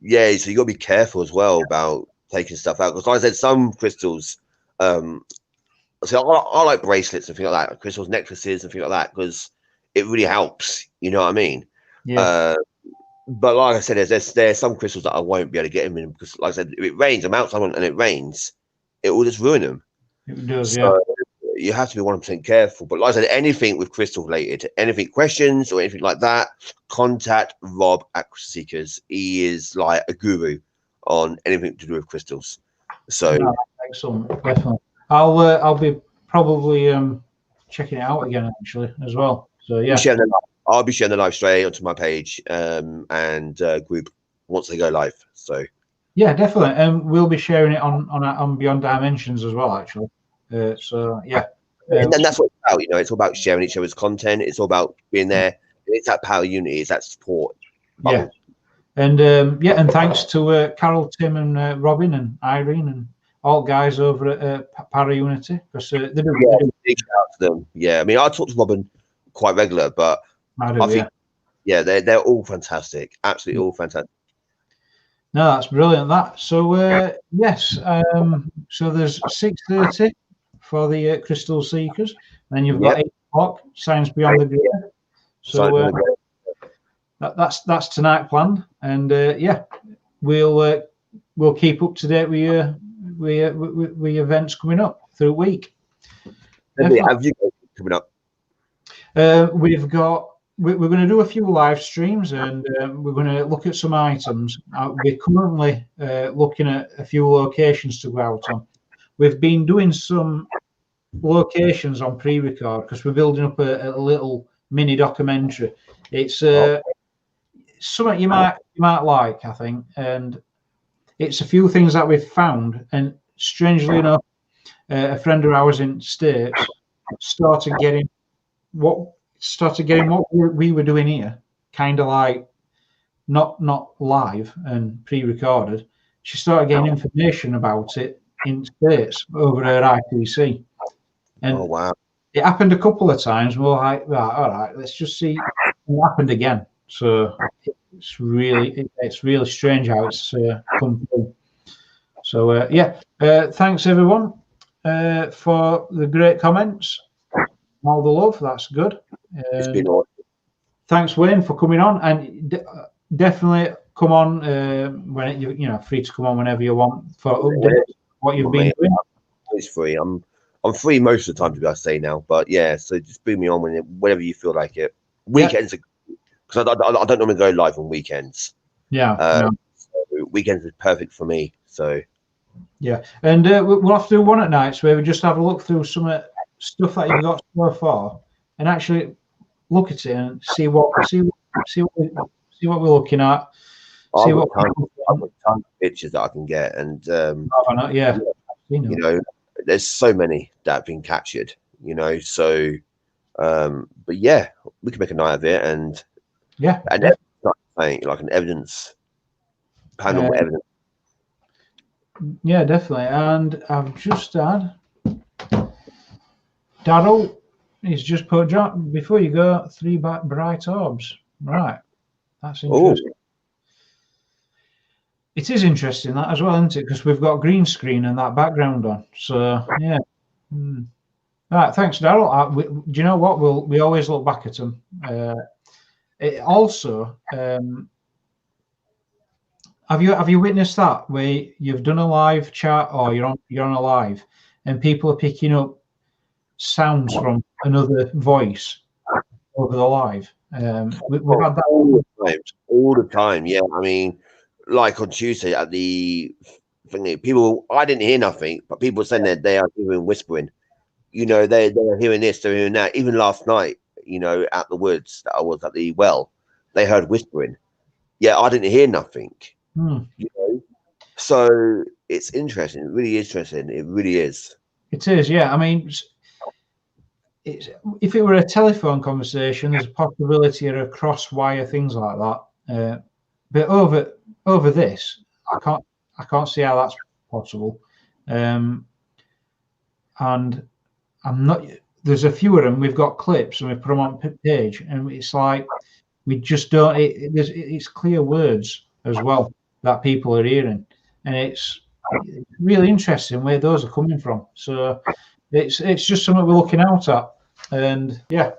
Speaker 2: Yeah, so you got to be careful as well about taking stuff out. Because like I said, some crystals, so I like bracelets and things like that, crystals, necklaces and things like that, because it really helps. You know what I mean?
Speaker 1: Yeah.
Speaker 2: But like I said, there's some crystals that I won't be able to get them in because, like I said, if it rains, I'm outside and it rains, it will just ruin them.
Speaker 1: It does,
Speaker 2: so you have to be 100% careful. But like I said, anything with crystal related, anything questions or anything like that, contact Rob at Crystal Seekers. He is like a guru on anything to do with crystals. So
Speaker 1: excellent, definitely. I'll be probably checking it out again actually as well. So yeah.
Speaker 2: I'll be sharing the live straight onto my page and group once they go live. So
Speaker 1: yeah, definitely, and we'll be sharing it on Beyond Dimensions as well, actually. So yeah,
Speaker 2: and that's what it's about. You know, it's all about sharing each other's content. It's all about being there. It's that power unity. It's that support.
Speaker 1: Yeah, and and thanks to Carol, Tim, and Robin, and Irene, and all guys over at Para Unity because they do.
Speaker 2: Big shout out to them. Yeah, I mean, I talk to Robin quite regular, but I think, they're all fantastic. Absolutely all fantastic.
Speaker 1: No, that's brilliant. That so yes. So there's 6:30 for the Crystal Seekers, and then you've got 8 o'clock Science Beyond the Grid. So that's tonight planned, and we'll keep up to date with events coming up through the week.
Speaker 2: Have you coming up?
Speaker 1: We're going to do a few live streams and we're going to look at some items. We're currently looking at a few locations to go out on. We've been doing some locations on pre-record because we're building up a little mini documentary. It's something you might like, I think, and it's a few things that we've found. And strangely enough, a friend of ours in States started getting what we were doing here, kind of like not live and pre-recorded. She started getting information about it in States over her IPC, and it happened a couple of times. We're like, right, all right, let's just see. It happened again. So it's really strange how it's come through. So yeah, thanks everyone for the great comments, all the love. That's good.
Speaker 2: It's been awesome.
Speaker 1: Thanks, Wayne, for coming on, and definitely come on when you know, free to come on whenever you want for updates. What you've been doing.
Speaker 2: It's free. I'm free most of the time, to be honest, say now. But yeah, so just bring me on whenever you feel like it. Weekends, because I don't normally go live on weekends.
Speaker 1: Yeah.
Speaker 2: So weekends is perfect for me. So
Speaker 1: yeah, and we'll have to do one at nights where we just have a look through some stuff that you've got so far, and actually look at it and see what we're looking at.
Speaker 2: I've got tons of pictures that I can get, and
Speaker 1: yeah,
Speaker 2: you know, there's so many that have been captured. You know, so but yeah, we can make a night of it, and like an evidence panel, evidence.
Speaker 1: Yeah, definitely. And I've just had Daryl. He's just put, John, before you go, 3 bright orbs. Right, that's interesting. Ooh. It is interesting that as well, isn't it? Because we've got green screen and that background on. So yeah. Right, thanks, Daryl. Do you know what? We always look back at them. It also, have you witnessed that where you've done a live chat or you're on a live and people are picking up sounds from another voice over the live? We've had that
Speaker 2: all the time. Yeah, I mean, like on Tuesday at the thing, people, I didn't hear nothing, but people saying that they are hearing whispering. You know, they're hearing this, they're hearing that. Even last night, you know, at the woods that I was at the well, they heard whispering. Yeah, I didn't hear nothing. You know, so it's interesting. It really is interesting. It really is.
Speaker 1: It is, yeah. I mean, if it were a telephone conversation, there's a possibility of a cross wire, things like that. But over this, I can't see how that's possible. And I'm not. There's a few of them. We've got clips and we put them on page, and it's like we just don't. It's clear words as well that people are hearing, and it's really interesting where those are coming from. So it's just something we're looking out at, and yeah,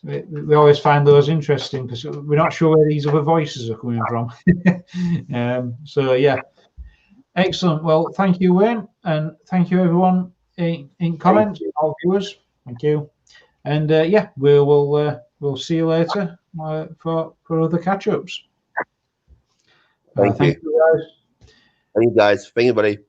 Speaker 1: we always find those interesting because we're not sure where these other voices are coming from. So yeah, excellent. Well, thank you, Wayne, and thank you everyone in comments, all viewers. Thank you, and yeah, we'll see you later for other catch ups.
Speaker 2: Thank you.
Speaker 1: Thank you, guys.
Speaker 2: Thank you, guys. Thank you, buddy.